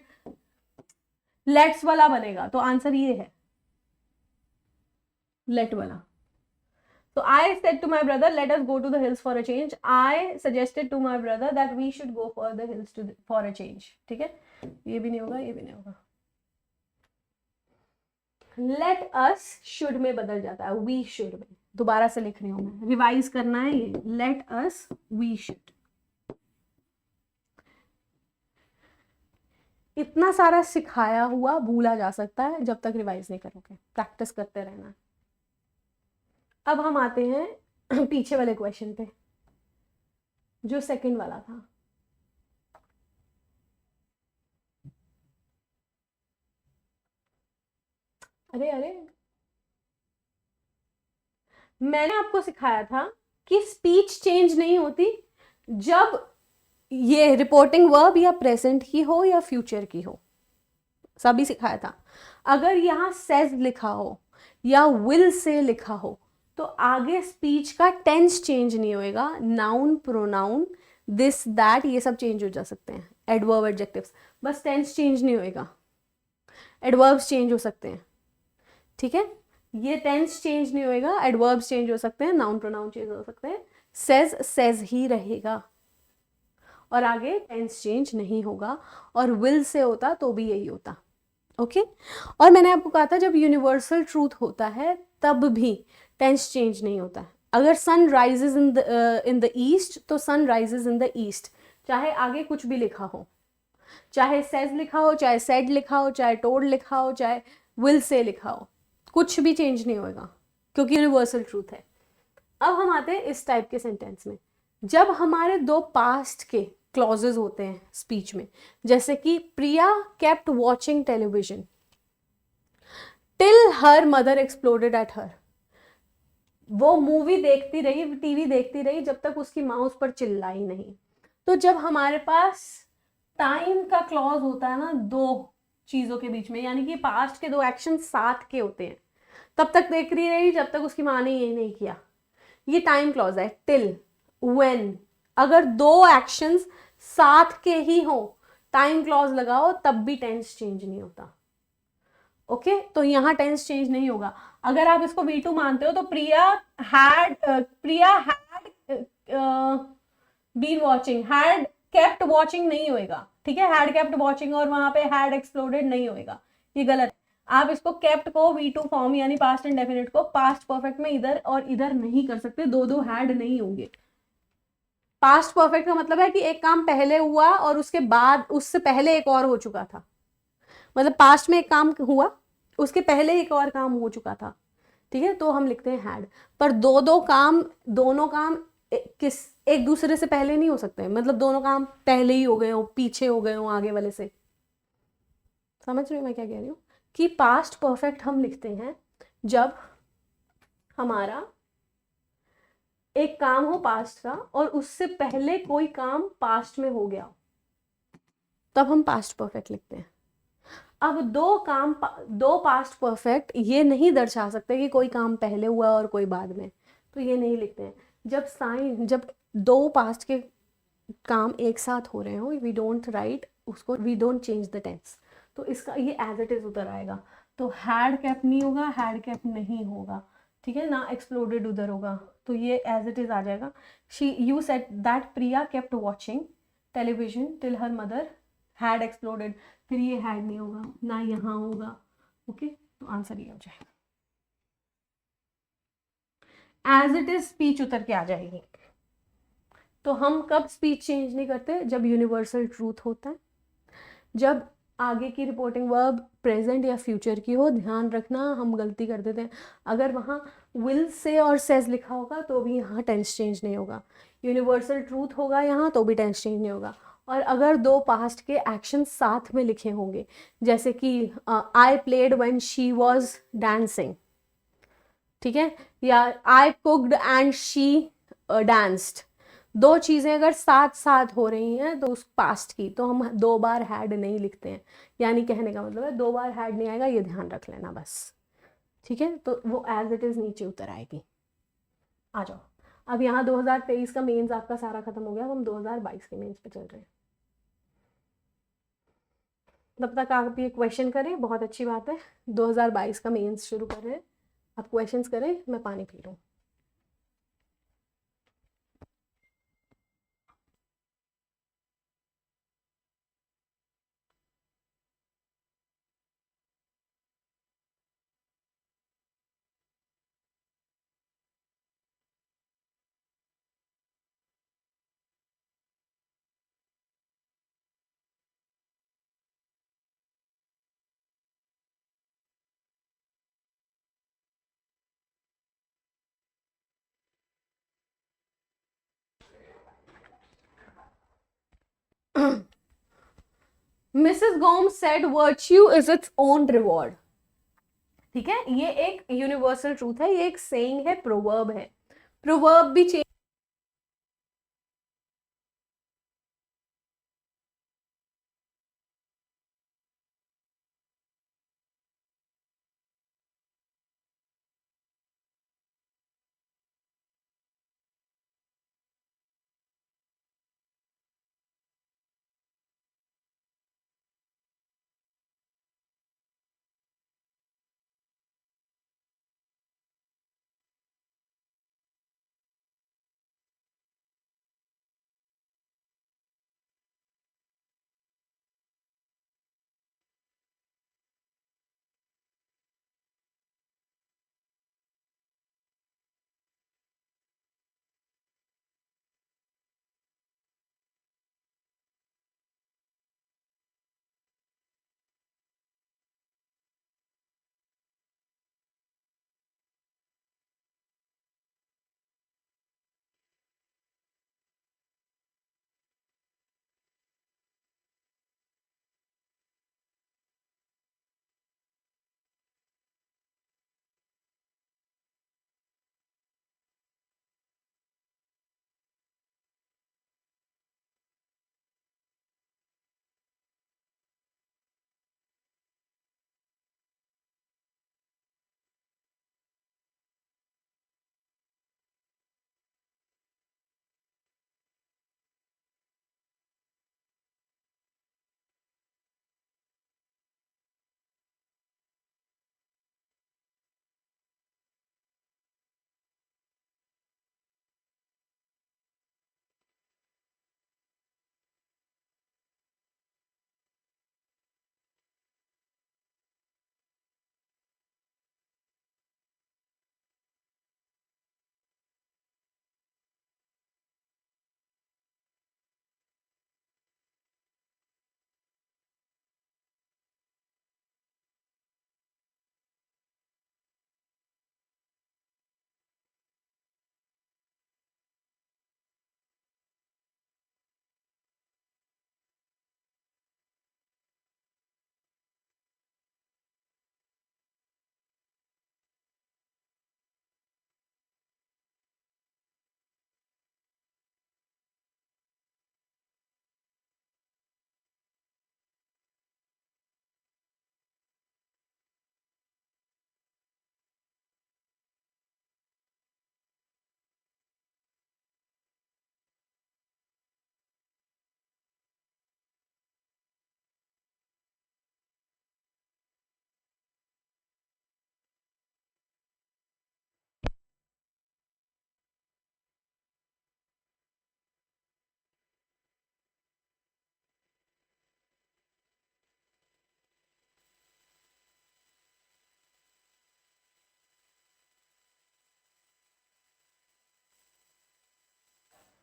let's वाला बनेगा, तो आंसर ये है let वाला. So I said to my brother, let us go to the hills for a change. I suggested to my brother that we should go for the hills for a change. ठीक है, ये भी नहीं होगा, ये भी नहीं होगा. Let us should में बदल जाता है we should में. दोबारा से लिख रही हूं मैं, रिवाइज करना है ये. Let us we should. इतना सारा सिखाया हुआ भूला जा सकता है जब तक रिवाइज नहीं करोगे. प्रैक्टिस करते रहना. अब हम आते हैं पीछे वाले क्वेश्चन पे, जो सेकंड वाला था. अरे मैंने आपको सिखाया था कि स्पीच चेंज नहीं होती जब ये रिपोर्टिंग वर्ब या प्रेजेंट की हो या फ्यूचर की हो. सभी सिखाया था. अगर यहाँ सेज लिखा हो या विल से लिखा हो तो आगे स्पीच का टेंस चेंज नहीं होएगा. नाउन, प्रोनाउन, दिस, दैट, ये सब चेंज हो जा सकते हैं. एडवर्ब, एडजेक्टिव्स, बस टेंस चेंज नहीं होएगा. एडवर्ब्स चेंज हो सकते हैं. ठीक है, ये टेंस चेंज नहीं होएगा, एडवर्ब्स चेंज हो सकते हैं, नाउन प्रोनाउन चेंज हो सकते हैं. सेज ही रहेगा और आगे टेंस चेंज नहीं होगा. और विल से होता तो भी यही होता. ओके, और मैंने आपको कहा था जब यूनिवर्सल ट्रूथ होता है तब भी टेंस चेंज नहीं होता है. अगर sun rises in the east तो sun rises in the east, चाहे आगे कुछ भी लिखा हो, चाहे सेज लिखा हो, चाहे सेड लिखा हो, चाहे टोल्ड लिखा हो, चाहे विल से लिखा हो, कुछ भी चेंज नहीं होगा क्योंकि यूनिवर्सल ट्रूथ है। अब हम आते हैं इस टाइप के सेंटेंस में, जब हमारे दो पास्ट के क्लॉजेज होते हैं स्पीच में, जैसे कि Priya kept watching television till her mother exploded at her. वो मूवी देखती रही, टीवी देखती रही जब तक उसकी माँ उस पर चिल्लाई नहीं। तो जब हमारे पास टाइम का क्लॉज होता है ना दो चीजों के बीच में, यानी कि पास्ट के दो एक्शन साथ के होते हैं, तब तक देख रही जब तक उसकी माँ ने ये नहीं किया, ये टाइम क्लॉज है। टिल, व्हेन, अगर दो एक्शंस साथ के ही हो टाइम क्लॉज लगाओ तब भी टेंस चेंज नहीं होता। ओके तो यहां टेंस चेंज नहीं होगा। अगर आप इसको V2 मानते हो तो Priya had been watching, had kept watching नहीं होएगा, ठीक है, हैड केप्ट वॉचिंग और वहां पे हैड एक्सप्लोडेड नहीं होएगा, ये गलत है। आप इसको केप्ट को V2 फॉर्म यानी पास्ट इंडेफिनिट को पास्ट परफेक्ट में इधर और इधर नहीं कर सकते, दो दो हैड नहीं होंगे। पास्ट परफेक्ट का मतलब है कि एक काम पहले हुआ और उसके बाद उससे पहले एक और हो चुका था, मतलब पास्ट में एक काम हुआ उसके पहले एक और काम हो चुका था, ठीक है, तो हम लिखते हैं हैड। पर दो काम, दोनों काम किस एक दूसरे से पहले नहीं हो सकते, मतलब दोनों काम पहले ही हो गए हो, पीछे हो गए हो आगे वाले से। समझ रहे हो मैं क्या कह रही हूँ, कि पास्ट परफेक्ट हम लिखते हैं जब हमारा एक काम हो पास्ट का और उससे पहले कोई काम पास्ट में हो गया, तब हम पास्ट परफेक्ट लिखते हैं। अब दो पास्ट परफेक्ट ये नहीं दर्शा सकते कि कोई काम पहले हुआ और कोई बाद में, तो ये नहीं लिखते हैं। जब दो पास्ट के काम एक साथ हो रहे हो, वी डोंट राइट उसको, we don't change the tense, तो इसका ये एज इट इज उधर आएगा। तो हैड कैप नहीं होगा, हैड कैप नहीं होगा, ठीक है ना, एक्सप्लोडेड उधर होगा, तो ये एज इट इज आ जाएगा। You said that Priya kept watching television till her mother had exploded, फिर ये हैड नहीं होगा ना, यहाँ होगा। ओके तो आंसर ये हो जाएगा, एज इट इज स्पीच उतर के आ जाएगी। तो हम कब स्पीच चेंज नहीं करते, जब यूनिवर्सल ट्रूथ होता है, जब आगे की रिपोर्टिंग वर्ब प्रेजेंट या फ्यूचर की हो। ध्यान रखना हम गलती कर देते हैं, अगर वहाँ विल से और सेज लिखा होगा तो भी यहाँ टेंस चेंज नहीं होगा, यूनिवर्सल ट्रूथ होगा यहाँ तो भी टेंस चेंज नहीं होगा। और अगर दो पास्ट के एक्शन साथ में लिखे होंगे, जैसे कि I played when she was dancing, ठीक है, या आई कुक्ड एंड शी डांस्ड, दो चीजें अगर साथ साथ हो रही हैं तो उस पास्ट की, तो हम दो बार हैड नहीं लिखते हैं, यानी कहने का मतलब है दो बार हैड नहीं आएगा, ये ध्यान रख लेना बस, ठीक है, तो वो एज इट इज नीचे उतर आएगी। आ जाओ, अब यहाँ 2023 का मेंस आपका सारा खत्म हो गया, हम 2022 के मेंस पे चल रहे हैं। तब तक आप ये क्वेश्चन करें, बहुत अच्छी बात है, 2022 का मेंस शुरू कर रहे हैं, आप क्वेश्चंस करें, मैं पानी पी लूँ। Mrs Gomes said virtue is its own reward, ठीक है, ये एक यूनिवर्सल ट्रूथ है, ये एक सेइंग है, प्रोवर्ब है, प्रोवर्ब भी चेंज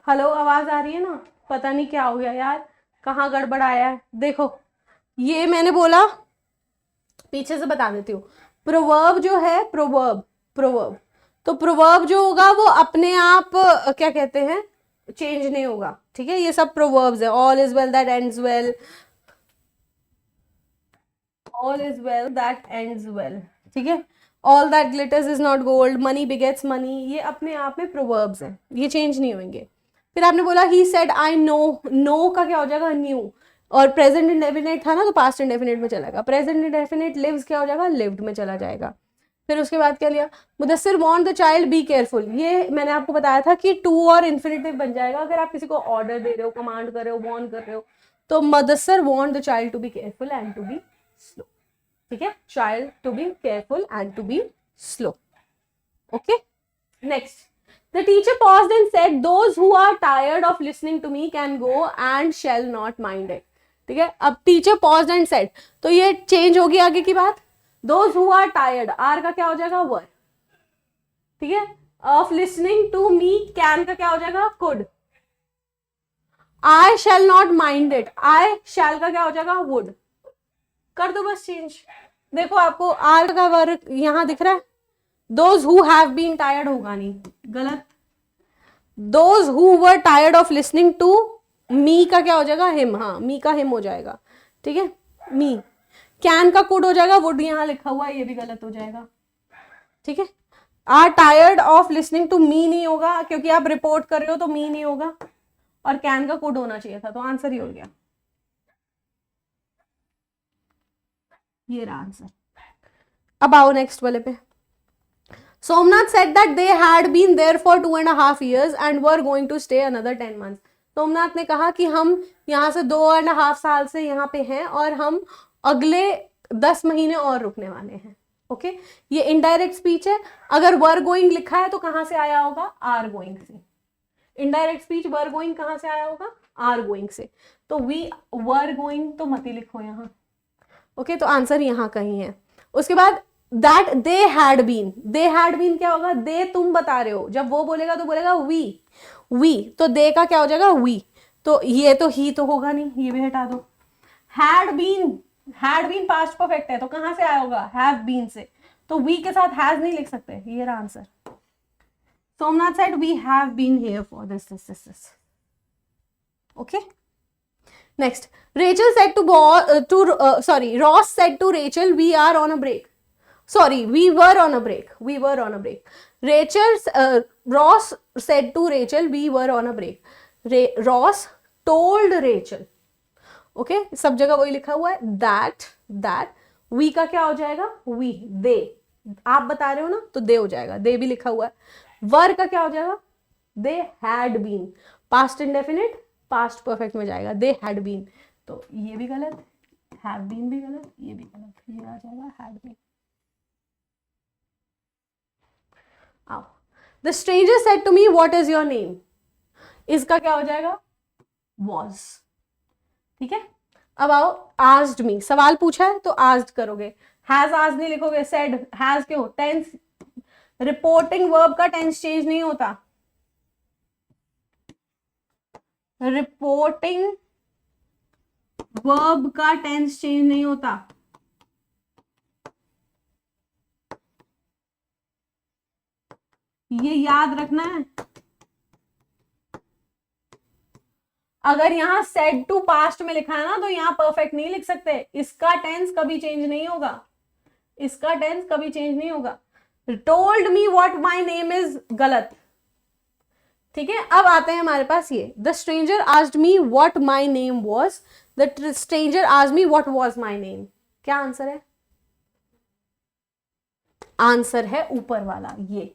हेलो, आवाज आ रही है ना? पता नहीं क्या हो गया यार, कहाँ गड़बड़ आया है। देखो, ये मैंने बोला, पीछे से बता देती हूँ। प्रोवर्ब जो है, प्रोवर्ब, प्रोवर्ब, तो प्रोवर्ब जो होगा वो अपने आप क्या कहते हैं, चेंज नहीं होगा। ठीक है, ये सब प्रोवर्ब्स है। All is well that ends well, all is well that ends well, ठीक है। All that glitters is not gold, money begets money, ये अपने आप में प्रोवर्ब्स हैं, ये चेंज नहीं होंगे। फिर आपने बोला he said I know, know का क्या हो जाएगा, न्यू, और प्रेजेंट इंडेफिनिट था ना तो पास्ट इंडेफिनिट में चलेगा। प्रेजेंट इंडेफिनिट लिव्स क्या हो जाएगा, लिव्ड में चला जाएगा। फिर उसके बाद क्या लिया, Mudassir want the child be careful, ये मैंने आपको बताया था कि टू और इन्फिनिटिव बन जाएगा अगर आप किसी को ऑर्डर दे रहे हो, कमांड कर रहे हो, वार्न कर रहे हो। तो Mudassir want the child to be careful and to be slow, ठीक है, child to be careful and to be slow. Okay, next, the teacher paused and said those who are tired of listening to me can go and shall not mind it। ठीक है, अब teacher paused and said, तो ये change होगी आगे की बात। those who are tired, are का क्या हो जाएगा, वर, ठीक है, of listening to me, can का क्या हो जाएगा, could, I shall not mind it, I shall का क्या हो जाएगा, would, कर दो बस चेंज। देखो आपको आर का वर्क यहां दिख रहा है, those who have been tired होगा नहीं, गलत। those who were tired of listening to me का क्या हो जाएगा, him, हाँ, me का him हो जाएगा, ठीक है, me। can का could हो जाएगा, would यहां लिखा हुआ है, ये भी गलत हो जाएगा, ठीक है। are tired of listening to me नहीं होगा क्योंकि आप रिपोर्ट कर रहे हो तो me नहीं होगा, और can का could होना चाहिए था, तो आंसर ही हो गया, ये रहा आंसर। अब आओ नेक्स्ट वाले पे। Somnath said that they had been there for 2.5 years and were going to stay another 10 months। Somnath ने कहा कि हम यहाँ से 2.5 साल से यहाँ पे हैं और हम अगले 10 महीने और रुकने वाले हैं। ओके, ये इनडायरेक्ट स्पीच है। अगर वर गोइंग लिखा है तो कहाँ से आया होगा, आर गोइंग से। इनडायरेक्ट स्पीच वर गोइंग कहाँ से आया होगा, आर गोइंग से। तो वी वर गोइंग तो मत ही लिखो यहाँ। ओके, तो आंसर यहाँ कहीं है। उसके बाद that they had been, they had been क्या होगा, दे तुम बता रहे हो, जब वो बोलेगा तो बोलेगा वी, वी, तो दे का क्या हो जाएगा, वी, तो ये तो ही तो होगा नहीं, ये भी हटा दो। हैड बीन पास्ट परफेक्ट है तो कहां से आया होगा, हैव बीन से, तो वी के साथ हैज नहीं लिख सकते, ये रहा answer. Somnath said we have been here for this। Okay, next, Rachel said Ross said to Rachel, we are on a break, sorry, we were on a break, Ross said to Rachel, we were on a break, Ross told Rachel। Okay, सब जगह वही लिखा हुआ है, that we का क्या हो जाएगा, वी, दे, आप बता रहे हो ना तो दे हो जाएगा, दे भी लिखा हुआ है। वर का क्या हो जाएगा, they had been, past indefinite past perfect में जाएगा, दे हैड बीन, तो ये भी गलत, हैव बीन भी गलत, ये भी गलत, ये आ जाएगा हैड बीन। आओ, the stranger said to me what is your name, इसका क्या हो जाएगा, वॉज, ठीक है। अब आओ, आस्क्ड मी, सवाल पूछा है तो आस्क्ड करोगे, हैज आस्क्ड नहीं लिखोगे, सेड हैज क्यों, टेंस, रिपोर्टिंग वर्ब का टेंस चेंज नहीं होता, रिपोर्टिंग वर्ब का टेंस चेंज नहीं होता। ये याद रखना है। अगर यहां सेड टू पास्ट में लिखा है ना तो यहां परफेक्ट नहीं लिख सकते, इसका टेंस कभी चेंज नहीं होगा, इसका टेंस कभी चेंज नहीं होगा। Told me what my name is, गलत, ठीक है। अब आते हैं हमारे पास ये, the stranger asked me what my name was, the stranger asked me what was my name, क्या आंसर है, आंसर है ऊपर वाला ये,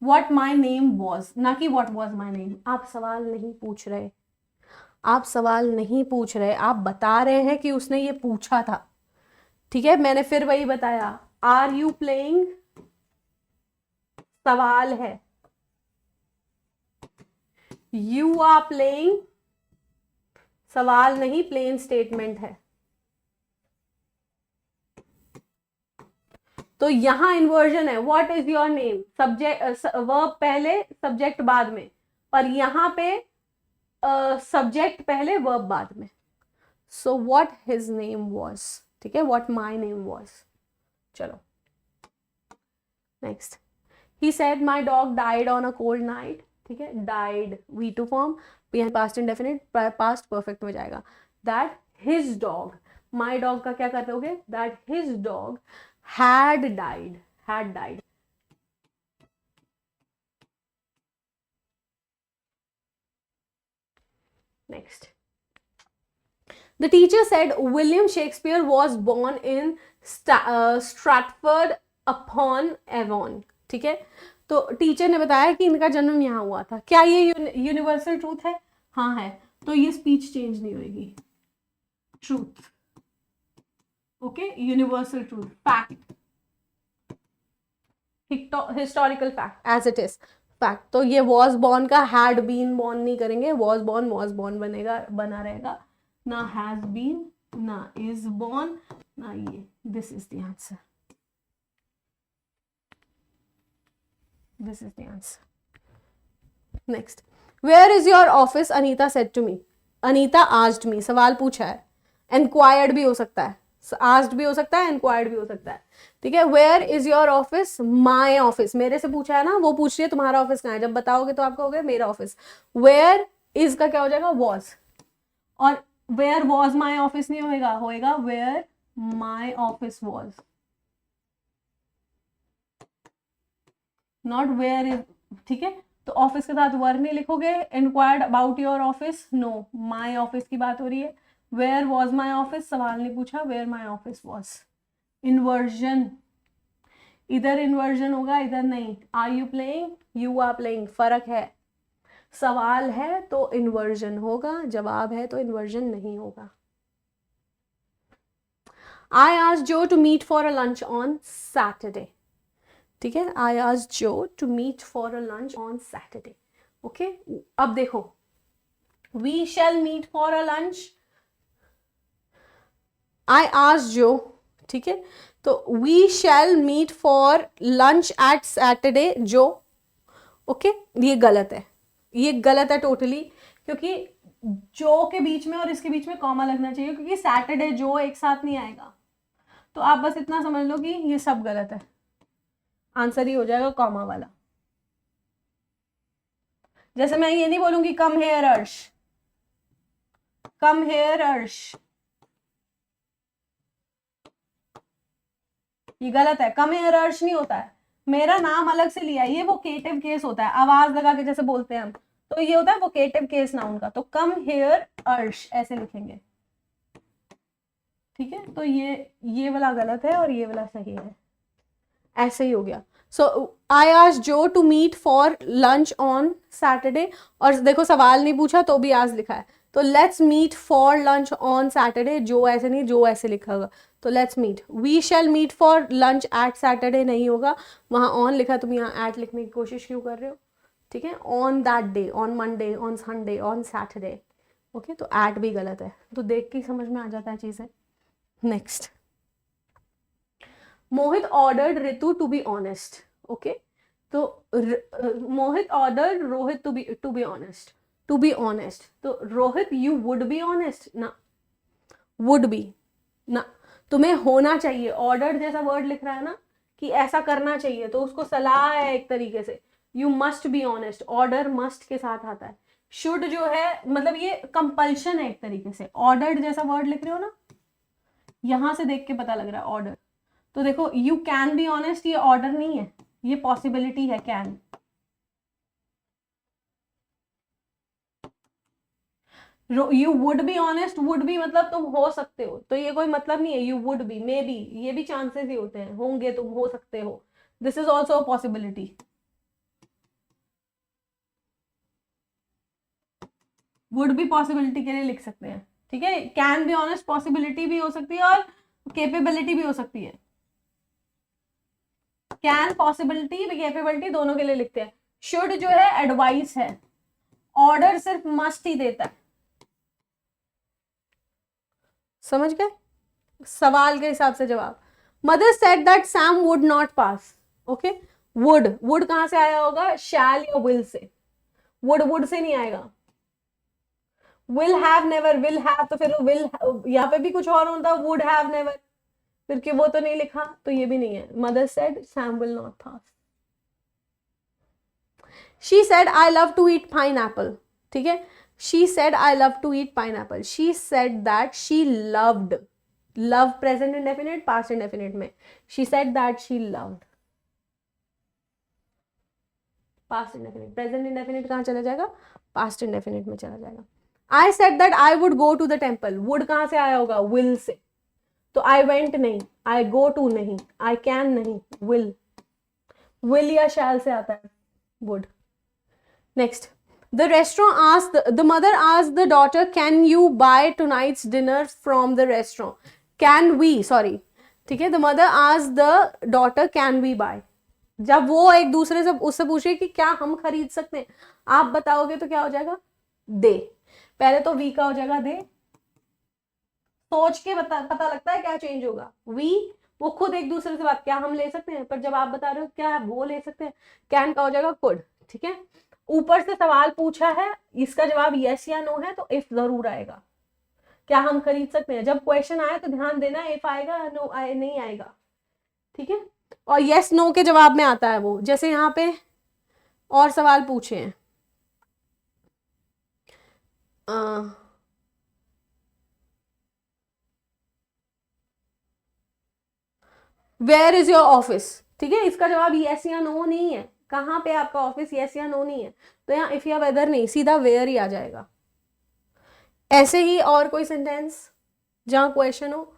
What my name was, ना कि what was my name। आप सवाल नहीं पूछ रहे, आप सवाल नहीं पूछ रहे, आप बता रहे हैं कि उसने ये पूछा था, ठीक है। मैंने फिर वही बताया, आर यू प्लेइंग सवाल है, यू आर प्लेइंग सवाल नहीं, प्लेन स्टेटमेंट है। तो यहां इन्वर्जन है, what is your name, subject, verb पहले सब्जेक्ट बाद में, पर यहाँ पे सब्जेक्ट पहले वर्ब बाद में. So what his name was. ठीक है, व्हाट माय नेम वाज. चलो next. He said my dog died on a cold night. ठीक है, डाइड V2 फॉर्म, यहाँ पास्ट इंडेफिनिट, पास्ट परफेक्ट में जाएगा. That his dog, my dog का क्या कर दोगे, that his dog had died. Had died. Next. The teacher said William Shakespeare was born in Stratford upon Avon. ठीक है, तो टीचर ने बताया कि इनका जन्म यहाँ हुआ था. क्या ये यूनिवर्सल ट्रूथ है? हाँ है. तो ये स्पीच चेंज नहीं होगी. Truth. Okay, universal truth, fact, historical fact as it is fact. तो ये वॉज बॉर्न का हैड बीन बॉर्न नहीं करेंगे. वॉज बॉर्न बनेगा, बना रहेगा. ना हैज बीन, ना इज बॉर्न, ना ये. This is the answer. This is the answer. Next. Where is your office Anita said to me. Anita asked me, सवाल पूछा है. एनक्वायर्ड भी हो सकता है, आस्क्ड भी हो सकता है, एनक्वायर्ड भी हो सकता है. ठीक है, where is your office. My office, मेरे से पूछा है ना, वो पूछ रही है तुम्हारा ऑफिस कहाँ है. जब बताओगे तो आपका हो गया मेरा ऑफिस. वेयर इज का क्या हो जाएगा, वॉज. और वेयर वॉज माई ऑफिस नहीं होएगा, होएगा where my office was. Not where is. ठीक है, तो ऑफिस के साथ वर्ड नहीं लिखोगे. Inquired about your office, no, my office की बात हो रही है. वेयर वॉज माई ऑफिस, सवाल नहीं पूछा, where my office was. Inversion, इधर इन्वर्जन होगा, इधर नहीं. Are you playing, you are playing, फर्क है. सवाल है तो इन्वर्जन होगा, जवाब है तो इन्वर्जन नहीं होगा. I asked Joe to meet for a lunch on Saturday. ठीक है, I asked Joe to meet for a lunch on Saturday. Okay, अब देखो, we shall meet for a lunch. I asked Joe. ठीक है, तो we shall meet for lunch at Saturday Joe. Okay, ये गलत है, ये गलत है टोटली, क्योंकि जो के बीच में और इसके बीच में कॉमा लगना चाहिए, क्योंकि सैटरडे जो एक साथ नहीं आएगा. तो आप बस इतना समझ लो कि ये सब गलत है. आंसर ही हो जाएगा कॉमा वाला. जैसे मैं ये नहीं बोलूंगी कम हेयर अर्श, कम हेयर अर्श, ये गलत है. कम हेयर अर्श नहीं होता है, मेरा नाम अलग से लिया, ये वोकेटिव केस होता है, आवाज लगा के जैसे बोलते हैं हम, तो ये होता है वोकेटिव केस नाउन का. तो कम हेयर अर्श ऐसे लिखेंगे. ठीक है, तो ये वाला गलत है और ये वाला सही है. ऐसे ही हो गया. So I asked Joe to meet for lunch on Saturday. और देखो सवाल नहीं पूछा तो भी आज लिखा है. तो let's meet for lunch on Saturday. जो ऐसे नहीं, जो ऐसे लिखा होगा. तो let's meet. We shall meet for lunch at Saturday नहीं होगा, वहां ऑन लिखा, तुम यहाँ एट लिखने की कोशिश क्यों कर रहे हो. ठीक है, on that day, on Monday, on Sunday, on Saturday. Okay, तो एट भी गलत है. तो देख के समझ में आ जाता है चीजें. Next. Mohit ordered Ritu to be honest. Okay, तो Mohit ordered Rohit to be honest. To be honest, तो Rohit you would be honest ना, वुड बी ना, तुम्हें होना चाहिए. ऑर्डर्ड जैसा वर्ड लिख रहा है ना कि ऐसा करना चाहिए, तो उसको सलाह है एक तरीके से. You must be honest, order must के साथ आता है. शुड जो है मतलब ये कंपल्शन है एक तरीके से. ऑर्डर्ड जैसा वर्ड लिख रहे हो ना, यहां से देख के पता लग रहा है ऑर्डर. तो देखो यू कैन बी ऑनेस्ट, ये ऑर्डर नहीं है, ये पॉसिबिलिटी है. Can, you would be honest, would be मतलब तुम हो सकते हो, तो ये कोई मतलब नहीं है. You would B, may be, ये भी चांसेस ही होते हैं, होंगे, तुम हो सकते हो. This is also a possibility. Would भी पॉसिबिलिटी के लिए लिख सकते हैं. ठीक है, कैन बी ऑनेस्ट पॉसिबिलिटी भी हो सकती है और केपेबिलिटी भी हो सकती है. कैन पॉसिबिलिटी, केपेबिलिटी दोनों के लिए लिखते हैं. शुड जो है एडवाइस है, ऑर्डर सिर्फ मस्ट ही देता है. समझ गए, सवाल के हिसाब से जवाब. Mother said that Sam would not pass. Okay, would, would कहां से आया होगा, शैल या विल से. वुड से नहीं आएगा। Will have never, will have तो फिर विल, यहाँ पे भी कुछ और होता, वुड हैव नेवर, फिर कि वो तो नहीं लिखा, तो ये भी नहीं है। Mother said Sam will not था। She said I love to eat pineapple, ठीक है। She said I love to eat pineapple, she said that she loved, love present indefinite, past indefinite में she said that she loved, past indefinite, present indefinite कहाँ चला जाएगा, past indefinite में चला जाएगा। I said that I would go to the temple, would कहाँ से आया होगा, विल से, तो आई वेंट नहीं, आई गो टू नहीं, आई कैन नहीं, विल या शैल से आता है would. Next, the restaurant asked, the mother asked the daughter can you buy tonight's dinner from the restaurant, can we, sorry, ठीक है, the mother asked the daughter can we buy, जब वो एक दूसरे से उससे पूछे कि क्या हम खरीद सकते हैं, आप बताओगे तो क्या हो जाएगा, दे, पहले तो वी का हो जाएगा दे, सोच के पता लगता है क्या चेंज होगा, वी वो खुद एक दूसरे से बात, क्या हम ले सकते हैं, पर जब आप बता रहे हो क्या वो ले सकते हैं, कैन का हो जाएगा कुड, ठीक है। ऊपर से सवाल पूछा है, इसका जवाब यस या नो है, तो इफ जरूर आएगा, क्या हम खरीद सकते हैं, जब क्वेश्चन आए तो ध्यान देना इफ आएगा, नो नहीं आएगा, ठीक है। और यस नो के जवाब में आता है वो, जैसे यहाँ पे और सवाल पूछे हैं, वेयर इज योर ऑफिस, ठीक है, इसका जवाब यस या नो नहीं है, कहाँ पे आपका ऑफिस, यस या नो नहीं है, तो यहाँ इफ या वेदर नहीं, सीधा वेयर ही आ जाएगा। ऐसे ही और कोई सेंटेंस जहां क्वेश्चन हो,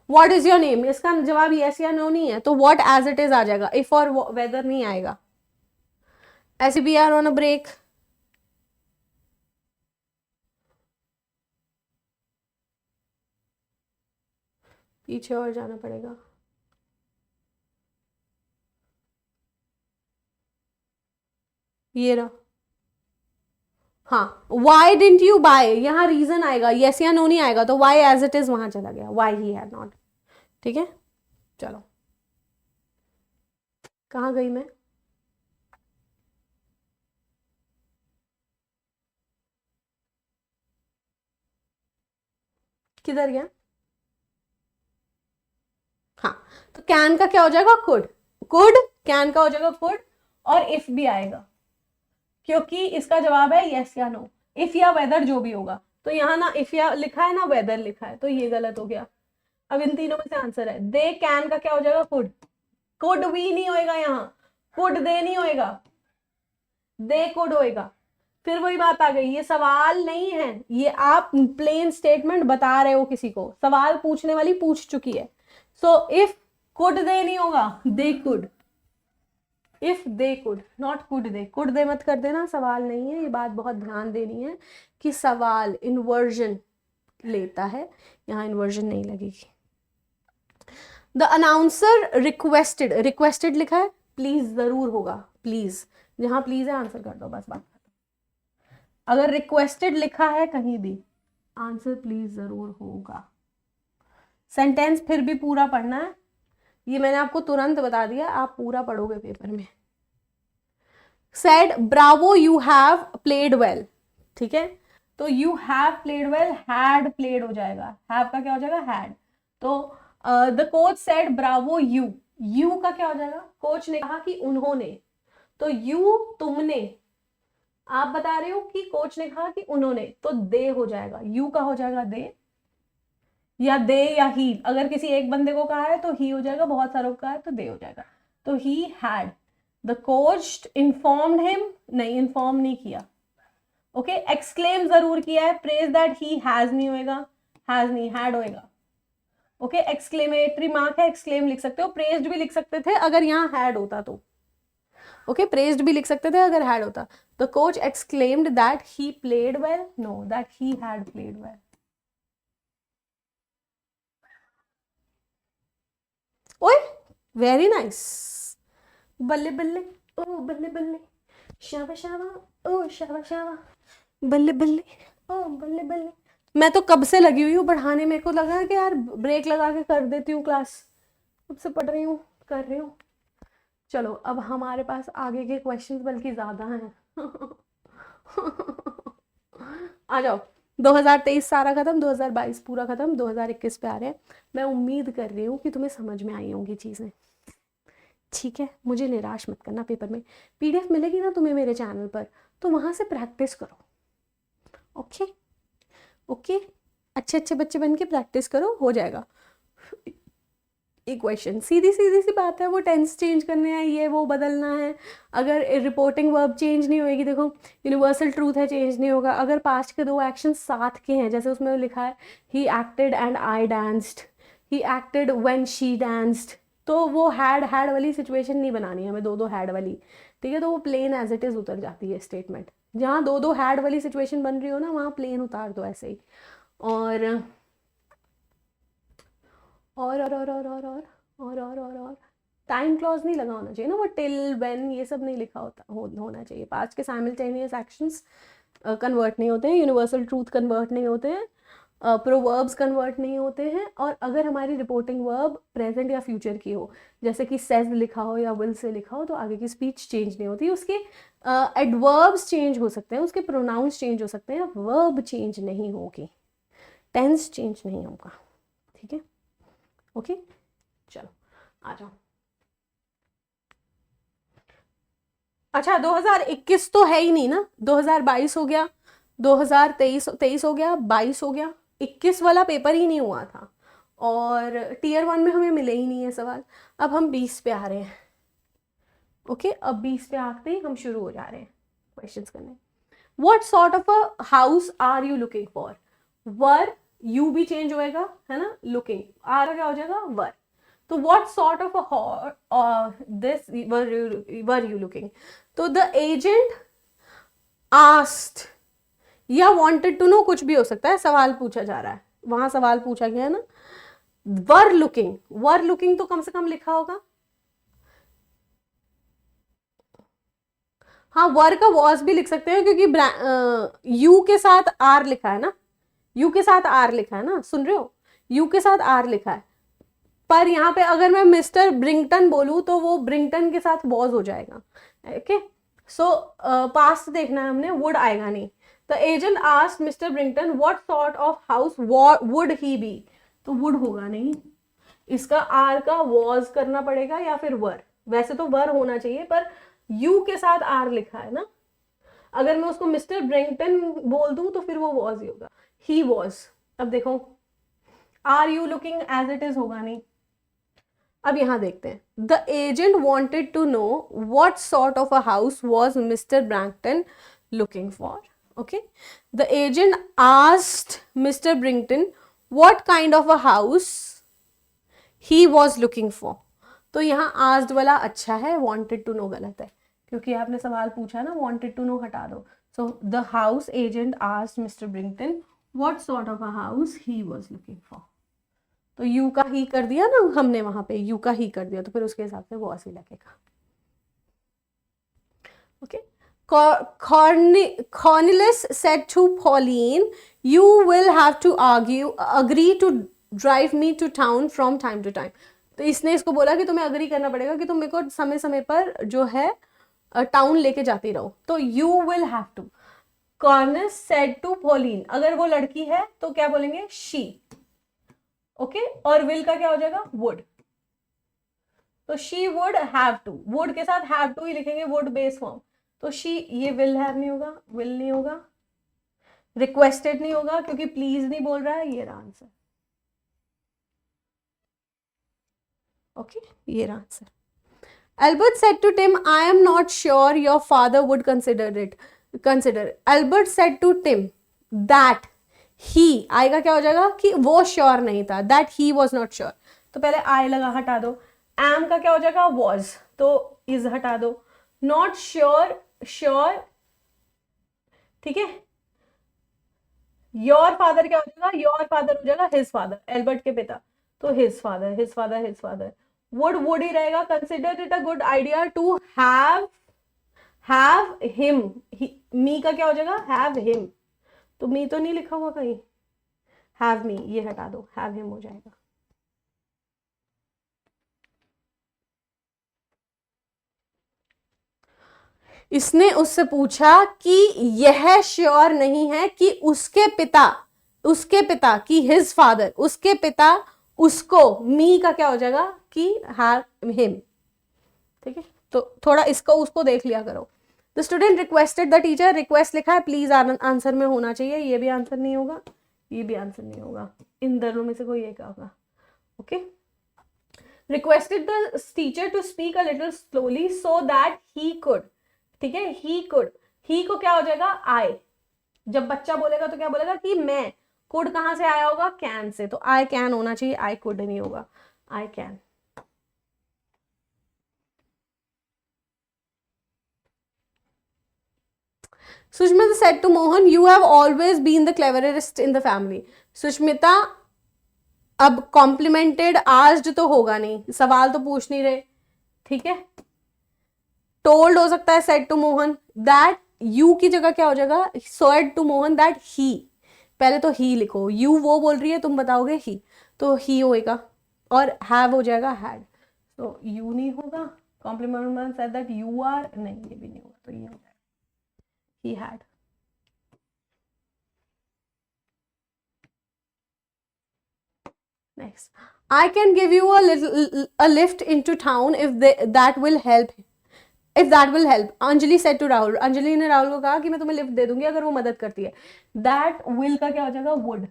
व्हाट इज योर नेम, इसका जवाब यस या नो नहीं है, तो व्हाट एज इट इज आ जाएगा, इफ और वेदर नहीं आएगा। ऐसे भी आर ऑन अ ब्रेक, पीछे और जाना पड़ेगा, ये रहा, हाँ, वाई डिडंट यू बाय, यहाँ रीजन आएगा, यस या नो नहीं आएगा, तो वाई एज इट इज वहां चला गया, वाई ही हैड नॉट, ठीक है। चलो, कहाँ गई मैं, किधर गया, हाँ, तो कैन का क्या हो जाएगा, कुड, कुड, कैन का हो जाएगा कुड, और इफ भी आएगा, क्योंकि इसका जवाब है यस या नो, इफ या वेदर जो भी होगा, तो यहाँ ना इफ या लिखा है ना वेदर लिखा है, तो ये गलत हो गया। अब इन तीनों में से आंसर है, दे कैन का क्या हो जाएगा, कुड, कुड वी नहीं होएगा, यहाँ कुड दे नहीं होएगा, दे कुड होएगा। फिर वही बात आ गई, ये सवाल नहीं है, ये आप प्लेन स्टेटमेंट बता रहे हो किसी को, सवाल पूछने वाली पूछ चुकी है, सो इफ कुड दे नहीं होगा, they could, if they could, not could they, could they मत कर देना, सवाल नहीं है, ये बात बहुत ध्यान देनी है कि सवाल इन्वर्जन लेता है, यहाँ इन्वर्जन नहीं लगेगी। द अनाउंसर रिक्वेस्टेड, रिक्वेस्टेड लिखा है, प्लीज जरूर होगा, प्लीज, जहां प्लीज है आंसर कर दो, बस बात। अगर रिक्वेस्टेड लिखा है कहीं भी, आंसर प्लीज जरूर होगा। सेंटेंस फिर भी पूरा पढ़ना है, ये मैंने आपको तुरंत बता दिया, आप पूरा पढ़ोगे पेपर में। Said Bravo you have played well, ठीक है, तो you have played well, had played हो जाएगा, हैव का क्या हो जाएगा, हैड, तो the coach said Bravo you, you का क्या हो जाएगा, कोच ने कहा कि उन्होंने, तो यू तुमने, आप बता रहे हो कि कोच ने कहा कि उन्होंने, तो दे हो जाएगा, यू का हो जाएगा दे, या दे या ही, अगर किसी एक बंदे को कहा है तो ही हो जाएगा, बहुत सारों को कहा है तो दे हो जाएगा, तो he had, the coach informed him, नहीं इन्फॉर्म नहीं किया, ओके, एक्सक्लेम जरूर किया है, प्रेज दैट ही हैज नहीं होएगा, हैज नहीं, हैड होएगा, ओके, एक्सक्लेमेटरी मार्क है, एक्सक्लेम लिख सकते हो, प्रेज्ड भी लिख सकते थे अगर यहाँ हैड होता तो, ओके, प्रेज्ड भी लिख सकते थे अगर हैड होता। The coach exclaimed that he played well, no, that he had played well. ओए, वेरी नाइस, बल्ले बल्ले, ओ बल्ले बल्ले, शाबा शाबा, ओ शाबा शाबा, बल्ले बल्ले, ओ बल्ले बल्ले। मैं तो कब से लगी हुई हूँ पढ़ाने, मेरे को लगा कि यार ब्रेक लगा के कर देती हूँ क्लास, कब से पढ़ रही हूँ, कर रही हूँ, चलो अब हमारे पास आगे के क्वेश्चंस बल्कि ज़्यादा हैं। आ जाओ। 2023 सारा खत्म, 2022 पूरा खत्म, 2021 पे आ रहे हैं। मैं उम्मीद कर रही हूँ कि तुम्हें समझ में आई होंगी चीज़ें, ठीक है। मुझे निराश मत करना पेपर में। पीडीएफ मिलेगी ना तुम्हें मेरे चैनल पर, तो वहाँ से प्रैक्टिस करो। ओके ओके, अच्छे अच्छे बच्चे बन के प्रैक्टिस करो, हो जाएगा। इक्वेशन सीधी सीधी सी बात है, वो टेंस चेंज करने हैं, ये वो बदलना है। अगर रिपोर्टिंग वर्ब चेंज नहीं होएगी, देखो यूनिवर्सल ट्रूथ है, चेंज नहीं होगा। अगर पास्ट के दो एक्शन साथ के हैं, जैसे उसमें लिखा है he acted and I danced, he acted when she danced, तो वो हैड वाली सिचुएशन नहीं बनानी है हमें, दो दो हैड वाली, ठीक है। तो वो प्लेन एज इट इज उतर जाती है स्टेटमेंट। जहाँ दो दो हैड वाली सिचुएशन बन रही हो ना, वहाँ प्लेन उतार दो ऐसे ही। और और टाइम क्लॉज नहीं लगा होना चाहिए ना, वो टिल व्हेन ये सब नहीं लिखा होना चाहिए। पास्ट के साइमल्टेनियस एक्शंस कन्वर्ट नहीं होते हैं, यूनिवर्सल ट्रूथ कन्वर्ट नहीं होते हैं, प्रोवर्ब्स कन्वर्ट नहीं होते हैं। और अगर हमारी रिपोर्टिंग वर्ब प्रेजेंट या फ्यूचर की हो, जैसे कि सेज लिखा हो या विल से लिखा हो, तो आगे की स्पीच चेंज नहीं होती। उसके एडवर्ब्स चेंज हो सकते हैं, उसके प्रोनाउंस चेंज हो सकते हैं, वर्ब चेंज नहीं होगी, टेंस चेंज नहीं होगा, ठीक है। ओके चलो आ जाओ। अच्छा 2021 तो है ही नहीं ना, 2022 हो गया, 2023 हो गया, 22 हो गया, 21 वाला पेपर ही नहीं हुआ था, और टीयर 1 में हमें मिले ही नहीं है सवाल। अब हम 20 पे आ रहे हैं। ओके अब 20 पे आते ही हम शुरू हो जा रहे हैं क्वेश्चंस करने। What sort of a house are you looking for? Were, you भी चेंज होएगा है ना, लुकिंग आर क्या हो जाएगा वर। तो what sort of this were you looking? तो the agent asked या wanted to know, कुछ भी हो सकता है, सवाल पूछा जा रहा है, वहां सवाल पूछा गया है ना। वर लुकिंग तो कम से कम लिखा होगा। हाँ वर का वॉज भी लिख सकते हैं, क्योंकि यू के साथ आर लिखा है ना, यू के साथ आर लिखा है ना, सुन रहे हो, यू के साथ आर लिखा है। पर यहाँ पे अगर मैं मिस्टर ब्रिंगटन बोलूँ तो वो ब्रिंगटन के साथ वॉज हो जाएगा। ओके सो पास्ट देखना है हमने, वुड आएगा नहीं। The agent asked mister Brington what sort of house would he be, तो वुड होगा नहीं, इसका आर का वॉज करना पड़ेगा या फिर वर। वैसे तो वर होना चाहिए, पर यू के साथ आर लिखा है ना, अगर मैं उसको मिस्टर ब्रिंगटन बोल दूं तो फिर वो वॉज ही होगा, ही वॉज। अब देखो are you looking as it is होगा नहीं। अब यहां देखते हैं, the agent wanted to know what sort of a house was mister Brankton looking for. Okay the agent asked mister Brington what kind of a house he was looking for. तो यहाँ asked वाला अच्छा है, wanted to no गलत है, क्योंकि आपने सवाल पूछा ना, वॉन्टेड टू नो हटा दो। So the house agent asked mister Brington what sort of a house he was looking for. तो यू का ही कर दिया ना हमने, वहां पे यू का ही कर दिया, तो फिर उसके हिसाब से वॉस ही लगेगा। Okay Cornelius said to Pauline, you will have to agree to drive me to town from time to time. तो इसने इसको बोला कि तुम्हें अग्री करना पड़ेगा कि तुम मेरे को समय समय पर जो है टाउन लेके जाती रहो। तो you will have to, Cornelius said to Pauline, अगर वो लड़की है तो क्या बोलेंगे she, ओके और will का क्या हो जाएगा would। तो she would have to, would के साथ हैव टू ही लिखेंगे, वुड बेस फॉर्म। तो शी, ये विल हैव नहीं होगा, विल नहीं होगा, रिक्वेस्टेड नहीं होगा क्योंकि प्लीज नहीं बोल रहा है, ये रहा आंसर। ओके ये रहा answer. Albert said to Tim, I am not sure your father would consider. Albert said to Tim that he, आएगा क्या हो जाएगा कि वो श्योर नहीं था, that he was not sure। तो पहले आई लगा हटा दो, एम का क्या हो जाएगा was, तो इज हटा दो, नॉट श्योर श्योर, ठीक है। योर फादर क्या हो जाएगा, योर फादर हो जाएगा हिज फादर, एल्बर्ट के पिता, तो his father his father his father. Would ही रहेगा, consider it a good idea to have him, me का क्या हो जाएगा हैव हिम, तो मी तो नहीं लिखा हुआ कहीं, हैव मी ये हटा दो, हैव हिम हो जाएगा। इसने उससे पूछा कि यह श्योर नहीं है कि उसके पिता कि हिज फादर, उसके पिता उसको, मी का क्या हो जाएगा कि हिम, ठीक है। तो थोड़ा इसको उसको देख लिया करो। The student requested the teacher, request लिखा है, प्लीज आंसर में होना चाहिए, ये भी आंसर नहीं होगा, ये भी आंसर नहीं होगा, इन दोनों में से कोई एक होगा। Okay, requested the teacher to speak a little slowly so that he could, ठीक है, ही कुड, ही को क्या हो जाएगा आई, जब बच्चा बोलेगा तो क्या बोलेगा कि मैं, कुड कहां से आया होगा कैन से, तो आई कैन होना चाहिए, आई कुड नहीं होगा, I can. Sushmita said to Mohan, "You have always been the cleverest in the family." Sushmita अब कॉम्प्लीमेंटेड आस्ड तो होगा नहीं, सवाल तो पूछ नहीं रहे, ठीक है। टोल्ड हो सकता है, said to Mohan, that you की जगह क्या हो जाएगा, said to Mohan that he, पहले तो ही लिखो, यू वो बोल रही है, तुम बताओगे ही, तो ही होएगा, और हैव हो जाएगा हैड, तो यू नहीं होगा, compliment said that you are, नहीं ये भी नहीं होगा, तो ये हो जाएगा he had. Next, I can give you a lift into town if that will help. If that will help, Anjali said to Rahul. Anjali ने राहुल को कहा कि मैं तुम्हें लिफ्ट दे दूंगी अगर वो मदद करती है। That will का क्या हो जाएगा would,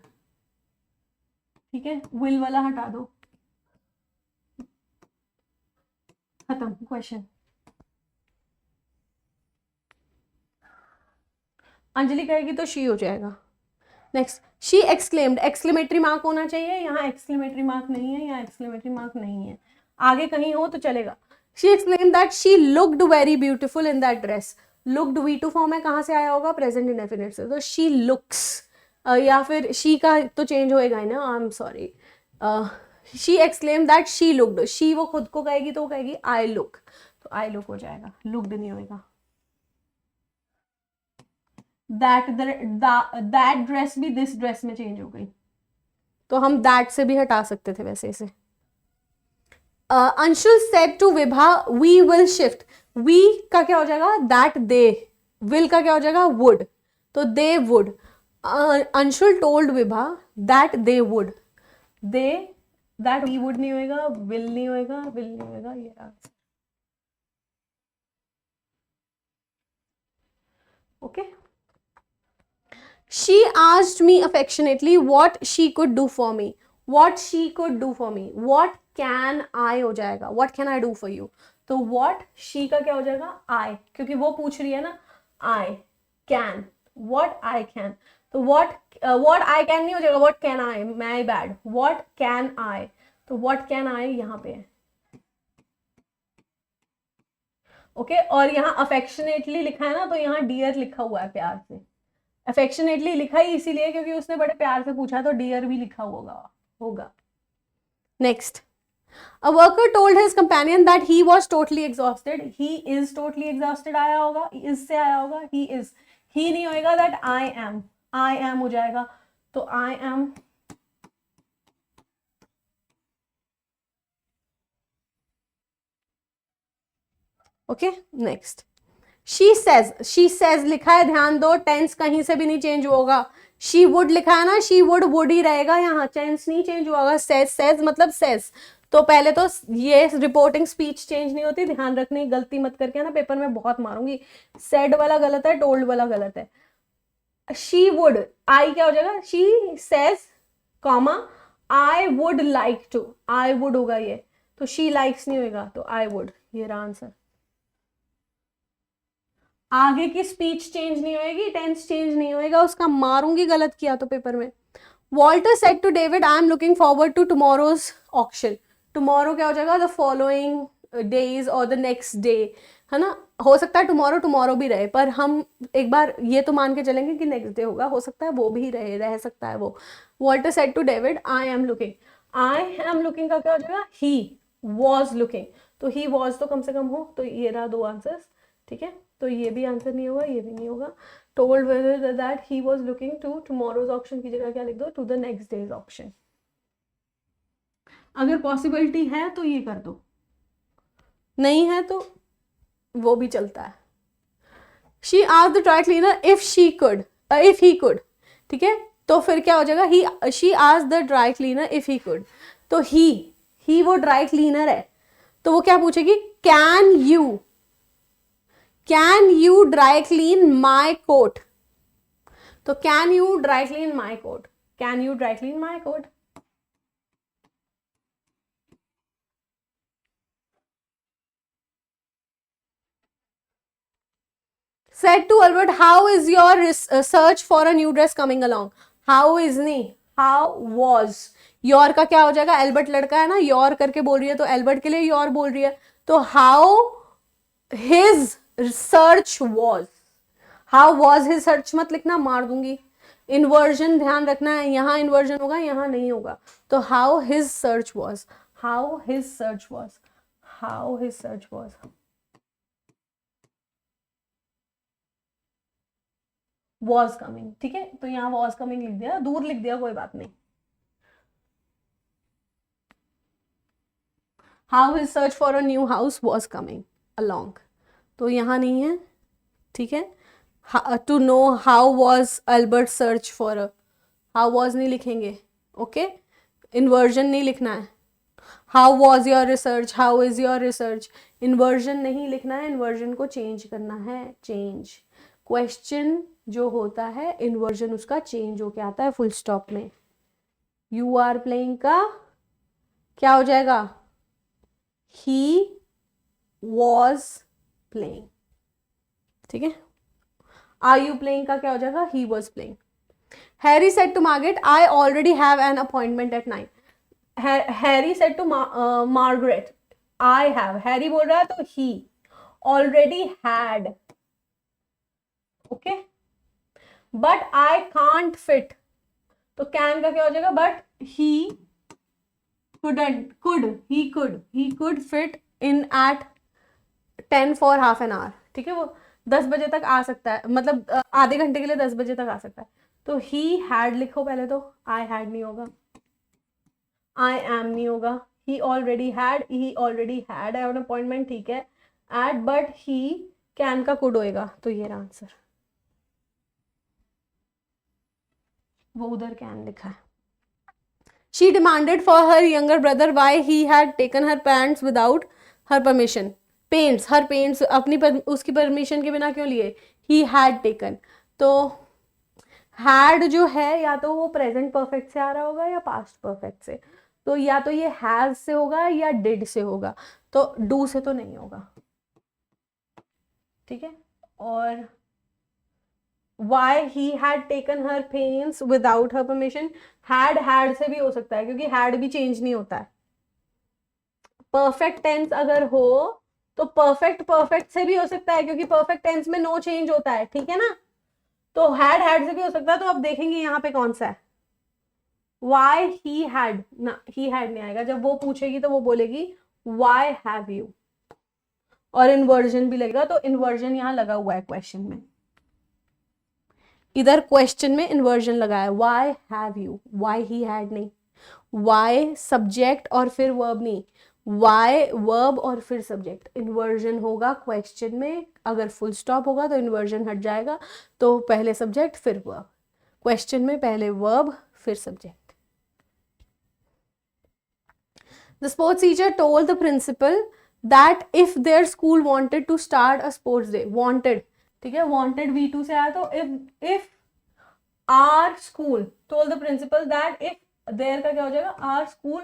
ठीक है, will वाला हटा दो, खत्म क्वेश्चन। अंजलि कहेगी तो शी हो जाएगा। Next, she exclaimed, exclamatory mark होना चाहिए, यहाँ एक्सक्लेमेटरी मार्क नहीं है, यहाँ एक्सक्लेमेटरी मार्क नहीं है, आगे कहीं हो तो चलेगा। She exclaimed that she looked very beautiful in that dress, looked V2 form है, कहाँ से आया होगा प्रेजेंट इंडेफिनिट से, तो शी लुक्स, या फिर शी का तो चेंज होएगा ही ना, I am sorry, she exclaimed that she looked, she वो खुद को कहेगी तो वो कहेगी आई लुक, तो आई लुक हो जाएगा, लुक्ड नहीं होएगा। दैट ड्रेस भी दिस ड्रेस में चेंज हो गई, तो हम दैट से भी हटा सकते थे वैसे इसे। Anshul said to Vibha we will shift, we का क्या हो जाएगा दैट दे, विल का क्या हो जाएगा वुड, तो they would. Anshul told Vibha that they would, they, that we would नहीं होएगा, विल नहीं होएगा, विल नहीं होएगा, ये answer. Okay, She asked me affectionately what she could do for me. What she could do for me. What can I हो जाएगा. What can I do for you. तो what she का क्या हो जाएगा I, क्योंकि वो पूछ रही है ना I can. What I can. तो what I can नहीं हो जाएगा. What can I. My bad. What can I. तो what can I यहाँ पे है. ओके, और यहाँ affectionately लिखा है ना, तो यहाँ dear लिखा हुआ है प्यार से. अफेक्शनेटली लिखा ही इसीलिए क्योंकि उसने बड़े प्यार से पूछा, तो डियर भी लिखा होगा। Next, a worker told his companion that he was totally exhausted, he is totally exhausted आया होगा, इज से आया होगा, ही इज, ही नहीं होएगा, दैट आई एम हो जाएगा, तो I am. Okay, next, she says लिखा है, ध्यान दो, टेंस कहीं से भी नहीं चेंज होगा, शी वुड लिखा है ना, शी वुड ही रहेगा, यहाँ टेंस नहीं चेंज होगा, सेज मतलब सेज, तो पहले तो ये रिपोर्टिंग स्पीच चेंज नहीं होती, ध्यान रखने, गलती मत करके ना, पेपर में बहुत मारूंगी, सेड वाला गलत है, टोल्ड वाला गलत है। शी वुड, आई क्या हो जाएगा, she says comma I would like to, I would होगा ये, तो शी लाइक्स नहीं होगा, तो आई वुड, ये रहा आंसर। आगे की स्पीच चेंज नहीं होएगी, टेंस चेंज नहीं होएगा, उसका मारूंगी गलत किया तो पेपर में। Walter said to David I am looking forward to tomorrow's auction, tomorrow क्या हो जाएगा द फॉलोइंग डेज और द नेक्स्ट डे, है ना, हो सकता है टुमारो भी रहे, पर हम एक बार ये तो मान के चलेंगे कि नेक्स्ट डे होगा, हो सकता है वो भी रह सकता है वो। Walter said to David I am looking का क्या हो जाएगा, ही वॉज लुकिंग, तो ही वॉज तो कम से कम हो, तो ये रहा दो आंसर्स, ठीक है, तो ये भी आंसर नहीं होगा, ये भी नहीं होगा। Told that he was looking to tomorrow's auction की जगह क्या लिख दो, to the next days auction. अगर पॉसिबिलिटी है तो ये कर दो, नहीं है तो वो भी चलता है। She asked the dry cleaner if he could, ठीक है, तो फिर क्या हो जाएगा, she asked the dry cleaner if he could, तो ही वो ड्राई क्लीनर है, तो वो क्या पूछेगी, can you dry clean my coat, तो can you dry clean my coat, can you dry clean my coat. Said to Albert, how is your search for a new dress coming along? How is नहीं, how was. Your का क्या हो जाएगा, Albert लड़का है ना, your करके बोल रही है तो एल्बर्ट के लिए योर बोल रही है, तो how his search was, how was his search मत लिखना, मार दूंगी. इन्वर्जन ध्यान रखना है, यहां इन्वर्जन होगा, यहां नहीं होगा, तो how his search was, how his search was, how his search was. Was coming, ठीक है, तो यहाँ वॉज कमिंग लिख दिया, दूर लिख दिया, कोई बात नहीं. How his search for a new house was coming along, तो यहाँ नहीं है, ठीक है. To know how was Albert search for a, how was नहीं लिखेंगे, ओके, इन्वर्जन नहीं लिखना है. How was your research, how is your research, inversion नहीं लिखना है, इन्वर्जन को चेंज करना है, चेंज. क्वेश्चन जो होता है इन्वर्जन उसका चेंज होके आता है फुल स्टॉप में. यू आर प्लेइंग का क्या हो जाएगा, ही वॉज प्लेइंग, ठीक है. आर यू प्लेइंग का क्या हो जाएगा, he was playing. Harry said to Margaret, I already have an appointment at 9. Harry said to Margaret, I have, Harry बोल रहा है तो he already had, okay, but I can't fit, तो can का क्या हो जाएगा, but he could fit in at 10 for half an hour, ठीक है, वो 10 बजे तक आ सकता है, मतलब आधे घंटे के लिए 10 बजे तक आ सकता है, तो ही हैड लिखो पहले, तो आई हैड नहीं होगा, आई एम नहीं होगा, ही ऑलरेडी हैड एन अपॉइंटमेंट, ठीक है, एट, बट ही कैन का कुड होएगा, तो ये रहा आंसर, वो उधर कैन लिखा है. She demanded for her younger brother why he had taken her pants without her permission. Paints, her paints अपनी उसकी परमिशन के बिना क्यों लिए, he had taken. तो had जो है या तो वो प्रेजेंट परफेक्ट से आ रहा होगा या पास्ट परफेक्ट से, तो या तो ये हैज से होगा या डिड से होगा, तो डू से तो नहीं होगा, ठीक है. और why he had taken her pains without her permission, had से भी हो सकता है क्योंकि had भी चेंज नहीं होता है. परफेक्ट टेंस अगर हो तो परफेक्ट से भी हो सकता है क्योंकि परफेक्ट टेंस में नो चेंज होता है, ठीक है ना, तो had से भी हो सकता है. तो अब देखेंगे यहाँ पे कौन सा है, why he had ना, he had नहीं आएगा, जब वो पूछेगी तो वो बोलेगी why have you, और इन्वर्जन भी लगेगा, तो इन्वर्जन यहाँ लगा हुआ है क्वेश्चन में, इधर क्वेश्चन में इन्वर्जन लगा है, why have you, why he had नहीं, why सब्जेक्ट और फिर वर्ब नहीं, why वर्ब और फिर सब्जेक्ट. इन्वर्जन होगा क्वेश्चन में, अगर फुल स्टॉप होगा तो इन्वर्जन हट जाएगा, तो पहले सब्जेक्ट फिर वर्ब, क्वेश्चन में पहले वर्ब फिर subject. The sports teacher told the principal that if their school wanted to start a sports day, wanted, ठीक है, wanted V2 से आया, तो if our school told the principal that if their का क्या हो जाएगा, our school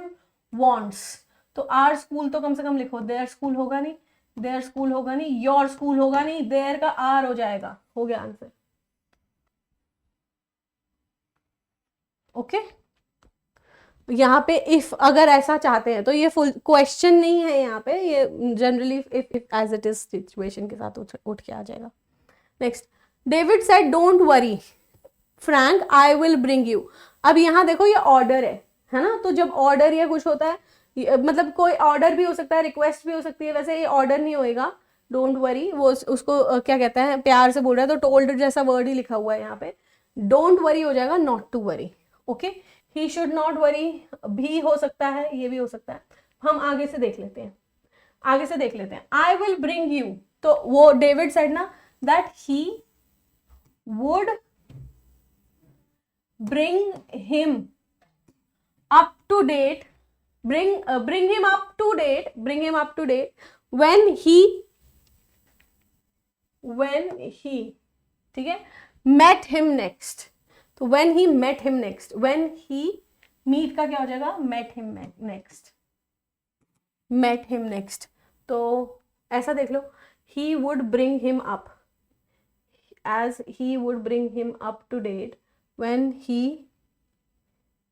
wants, तो our school तो कम से कम लिखो, their school होगा नहीं, their school होगा नहीं, your school होगा नहीं, their का R हो जाएगा, हो गया आंसर, ओके. यहाँ पे इफ अगर ऐसा चाहते हैं तो ये फुल क्वेश्चन नहीं है, यहाँ पे ये generally if as it is situation के साथ उठ के आ जाएगा. Next, David said don't worry Frank, I will bring you. अब यहाँ देखो ये ऑर्डर है ना, तो जब ऑर्डर या कुछ होता है, मतलब कोई ऑर्डर भी हो सकता है, रिक्वेस्ट भी हो सकती है, वैसे ये ऑर्डर नहीं होएगा. डोंट वरी वो उसको क्या कहते हैं, प्यार से बोल रहा है, तो टोल्ड जैसा वर्ड ही लिखा हुआ है यहाँ पे, डोंट वरी हो जाएगा not to worry, okay. He should not worry भी हो सकता है, ये भी हो सकता है, हम आगे से देख लेते हैं, आई विल ब्रिंग यू, तो वो डेविड सेड ना that he would bring him up to date, bring him up to date when he ठीक है met him next. तो when he met him next, when he meet का क्या हो जाएगा, met him next. तो ऐसा देख लो, he would bring him up, as he would bring him up to date when he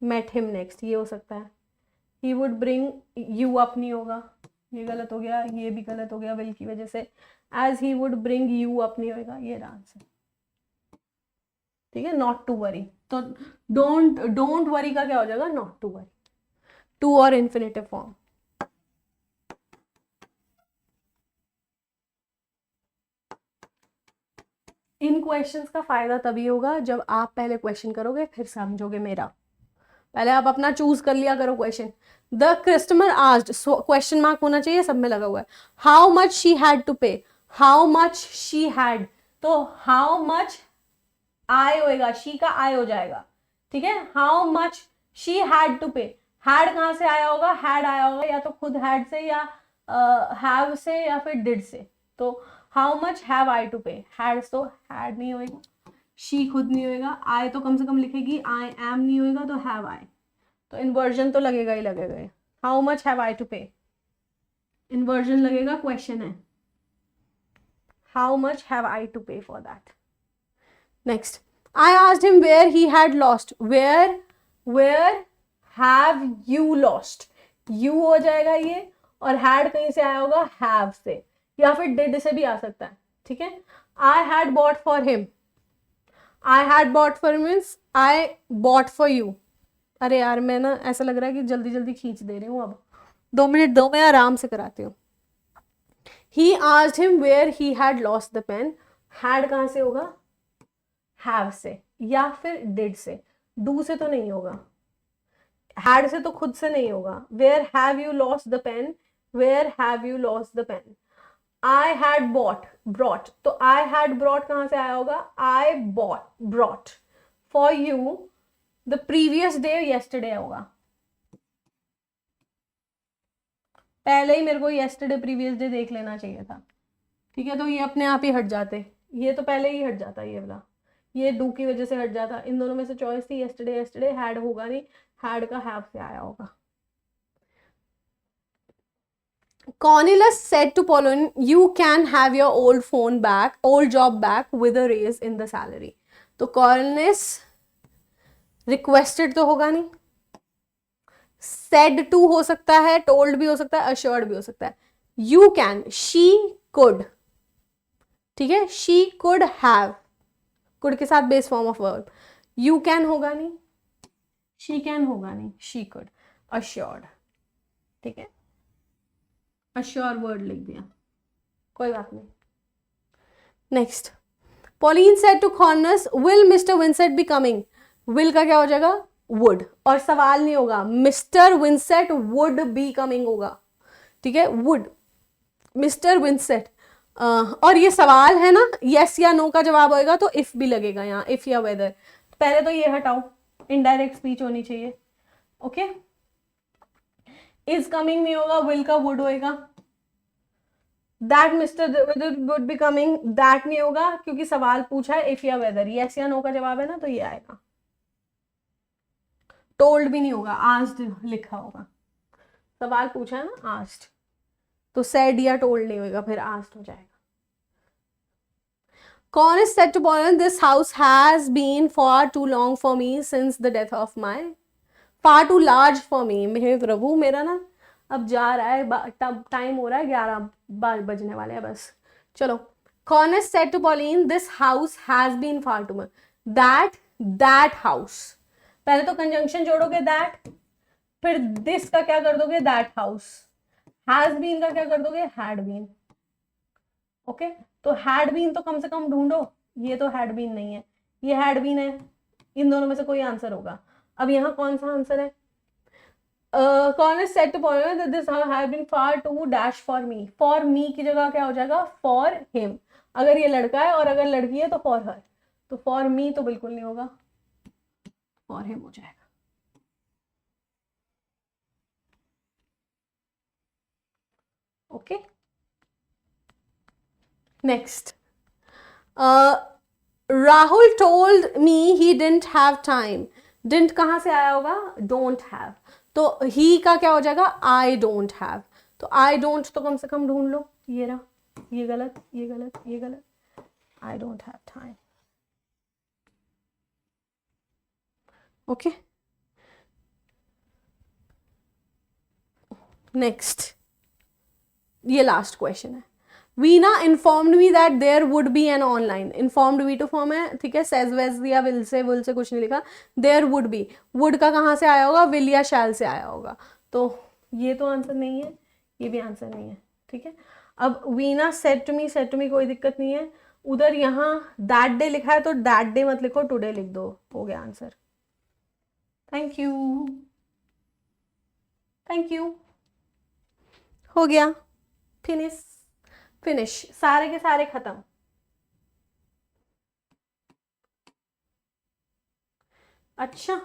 met him next, ये हो सकता है. he would bring you up नहीं होगा, ये गलत हो गया, ये भी गलत हो गया will की वजह से. as he would bring you up नहीं होगा, ये आंसर. ठीक है, नॉट टू वरी. तो डोंट वरी का क्या हो जाएगा, नॉट टू वरी. टू और इन्फिनेटिव फॉर्म. इन क्वेश्चंस का फायदा तभी होगा जब आप पहले क्वेश्चन करोगे फिर समझोगे मेरा. पहले आप अपना चूज कर लिया करो question. The customer asked, question mark होना चाहिए, सब में लगा हुआ है. How much she had to pay, how much she had, तो हाउ मच आई होएगा, शी का आई हो जाएगा. ठीक है, how much she had to pay. Had कहां से आया होगा, हैड आया होगा या तो खुद हैड से या हैव से या फिर डिड से. तो how much have I to pay, had तो हैड नहीं होएगा, शी खुद नहीं होएगा, आई तो कम से कम लिखेगी, आई एम नहीं होएगा तो हैव आई. तो इन्वर्जन तो लगेगा ही लगेगा. How much have I to pay, inversion लगेगा, क्वेश्चन है. How much have I to pay for that. Next, I asked him where he had lost. Where have you lost? You हो जाएगा ये, और had कहीं से आया होगा, have से, या फिर did से भी आ सकता है. ठीक है, I had bought for him. I had bought for him means I bought for you. अरे यार मैं ना ऐसा लग रहा है कि जल्दी जल्दी खींच दे रही हूँ. अब 2 मिनट दो, मैं आराम से कराती हूँ. He asked him where he had lost the pen. Had कहाँ से होगा, have से या फिर did से. do से तो नहीं होगा, had से तो खुद से नहीं होगा. where have you lost the pen, where have you lost the pen. I had brought, तो I had brought कहाँ से आया होगा, I brought for you the previous day, yesterday होगा. पहले ही मेरे को yesterday previous day देख लेना चाहिए था. ठीक है, तो ये अपने आप ही हट जाते, ये तो पहले ही हट जाता, ये वाला ये डू की वजह से हट जाता. इन दोनों में से चॉइस थी yesterday, हैड होगा नहीं, हैड का हैव से आया होगा. Cornelius said to Pauline, you can have your old job back with a raise in the salary. तो Cornelius requested तो होगा नहीं, said to हो सकता है, told भी हो सकता है, assured भी हो सकता है. You can, she could. ठीक है, she could have, could के साथ base form of verb. you can होगा नहीं, she can होगा नहीं, she could. assured. ठीक है, assure वर्ड लिख दिया, कोई बात नहीं. Next, Pauline said to Cornelius, will Mr. Vincent be coming. will का क्या हो जाएगा, would, और सवाल नहीं होगा, Mr. Vincent would be coming होगा. ठीक है, would, Mr. Vincent. और ये सवाल है ना, yes या no का जवाब होएगा तो if भी लगेगा यहाँ, if या whether. पहले तो ये हटाओ, इनडायरेक्ट स्पीच होनी चाहिए. ओके, is coming नहीं होगा, will का would होएगा. that Mr. would be coming, that नहीं होगा क्योंकि सवाल पूछा है if या whether, yes या no का जवाब है ना, तो ये आएगा. told भी नहीं होगा, asked लिखा होगा, सवाल पूछा है ना, asked, तो said या told नहीं होगा, फिर asked हो जाएगा. Cornelius said to Pauline, this house has been far too long for me since the death of my, far too large for me. मेरे प्रभु, मेरा ना अब जा रहा है, टाइम हो रहा है, 11 बजने वाले हैं बस. चलो, Cornelius said to Pauline, this house has been far too much. that house, पहले तो कंजंक्शन जोड़ोगे that, फिर this का क्या कर दोगे, that house. has been का क्या कर दोगे, had been. ओके, तो had been तो कम से कम ढूंढो, ये तो had been नहीं है, ये had been है. इन दोनों में से कोई आंसर होगा. अब यहाँ कौन सा आंसर है? Cornelius said to Pauline that this has been far too dash for me. For me की जगह क्या हो जाएगा, for him. अगर ये लड़का है और अगर लड़की है तो फॉर हर, तो फॉर मी तो बिल्कुल नहीं होगा, फॉर हिम हो जाएगा। Okay, next, Rahul told me he didn't have time. Didn't कहाँ से आया होगा, डोंट हैव, तो ही का क्या हो जाएगा, आई डोंट हैव। तो आई डोंट तो कम से कम ढूंढ लो, ये रहा, ये गलत, ये गलत, ये गलत, I don't have time. Okay, next, ये लास्ट क्वेश्चन है। Veena informed me that there would be an online, informed we to form है, ठीक है, सेज वेज या विल से कुछ नहीं लिखा, देयर वुड बी, वुड का कहाँ से आया होगा, विल या शैल से आया होगा, तो ये तो आंसर नहीं है, ये भी आंसर नहीं है, ठीक है। अब वीना सेड टू मी कोई दिक्कत नहीं है, उधर यहाँ दैट डे लिखा है तो दैट डे मत लिखो, टुडे लिख दो, हो गया answer. Thank you, thank you, हो गया, फिनिश, फिनिश, सारे के सारे खत्म। अच्छा,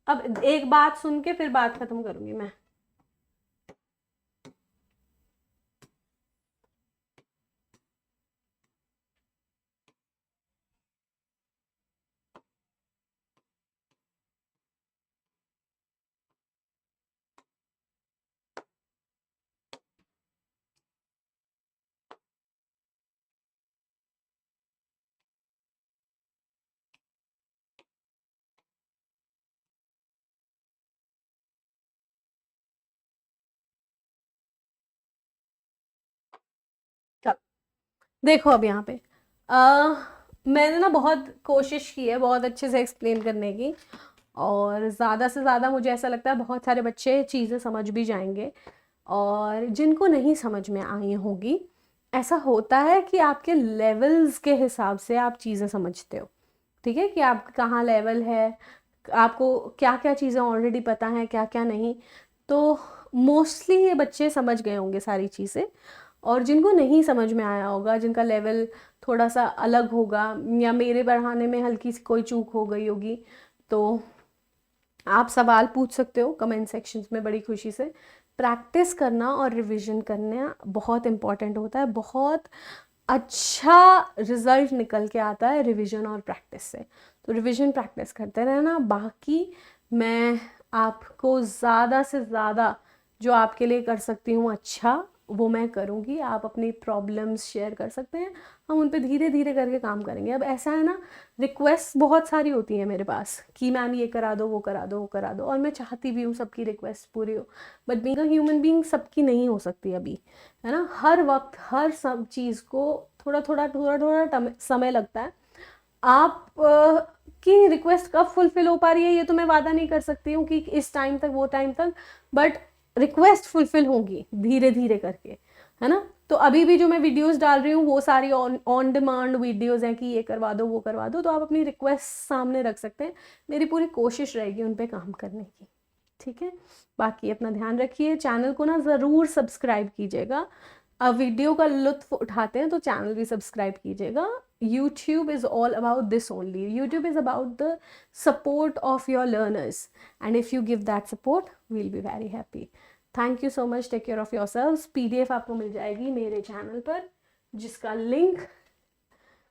अब एक बात सुन के फिर बात खत्म करूंगी मैं। देखो अब यहाँ पे मैंने ना बहुत कोशिश की है बहुत अच्छे से एक्सप्लेन करने की, और ज़्यादा से ज़्यादा मुझे ऐसा लगता है बहुत सारे बच्चे चीज़ें समझ भी जाएंगे, और जिनको नहीं समझ में आई होगी, ऐसा होता है कि आपके लेवल्स के हिसाब से आप चीज़ें समझते हो, ठीक है, कि आप कहाँ लेवल है, आपको क्या क्या चीज़ें ऑलरेडी पता हैं, क्या क्या नहीं, तो मोस्टली ये बच्चे समझ गए होंगे सारी चीज़ें, और जिनको नहीं समझ में आया होगा, जिनका लेवल थोड़ा सा अलग होगा, या मेरे पढ़ाने में हल्की सी कोई चूक हो गई होगी, तो आप सवाल पूछ सकते हो कमेंट सेक्शंस में, बड़ी खुशी से। प्रैक्टिस करना और रिवीजन करना बहुत इम्पॉर्टेंट होता है, बहुत अच्छा रिजल्ट निकल के आता है रिवीजन और प्रैक्टिस से, तो रिवीजन प्रैक्टिस करते रहना। बाकी मैं आपको ज़्यादा से ज़्यादा जो आपके लिए कर सकती हूँ अच्छा, वो मैं करूँगी। आप अपनी प्रॉब्लम्स शेयर कर सकते हैं, हम उन पे धीरे धीरे करके काम करेंगे। अब ऐसा है ना, रिक्वेस्ट बहुत सारी होती हैं मेरे पास कि मैम ये करा दो, वो करा दो, वो करा दो, और मैं चाहती भी हूँ सबकी रिक्वेस्ट पूरी हो, but being a human being सबकी नहीं हो सकती अभी, है ना। हर वक्त हर सब चीज़ को थोड़ा थोड़ा समय लगता है। आप की रिक्वेस्ट कब फुलफिल हो पा रही है ये तो मैं वादा नहीं कर सकती हूँ कि इस टाइम तक वो टाइम तक, बट रिक्वेस्ट फुलफिल होंगी धीरे धीरे करके, है ना। तो अभी भी जो मैं वीडियोस डाल रही हूँ वो सारी ऑन डिमांड वीडियोस हैं कि ये करवा दो, वो करवा दो, तो आप अपनी रिक्वेस्ट सामने रख सकते हैं, मेरी पूरी कोशिश रहेगी उन पर काम करने की, ठीक है। बाकी अपना ध्यान रखिए, चैनल को ना ज़रूर सब्सक्राइब कीजिएगा, अब वीडियो का लुत्फ उठाते हैं तो चैनल भी सब्सक्राइब कीजिएगा। YouTube is all about this only. YouTube is about the support of your learners, and if you give that support, we'll be very happy. Thank you so much. Take care of yourselves. PDF आपको मिल जाएगी मेरे channel पर, जिसका link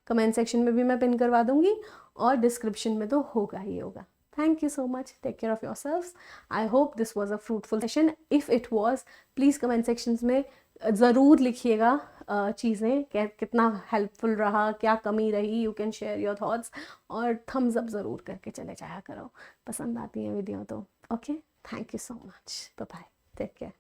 comment section में भी मैं pin करवा दूंगी, और डिस्क्रिप्शन में तो होगा ही होगा। Thank you so much. Take care of yourselves. I hope this was a fruitful session. If it was, please comment sections में ज़रूर लिखिएगा चीज़ें कितना हेल्पफुल रहा, क्या कमी रही, you can share your thoughts, और थम्स अप ज़रूर करके चले जाया करो, पसंद आती है वीडियो तो। Okay, thank you so much, bye bye, take care.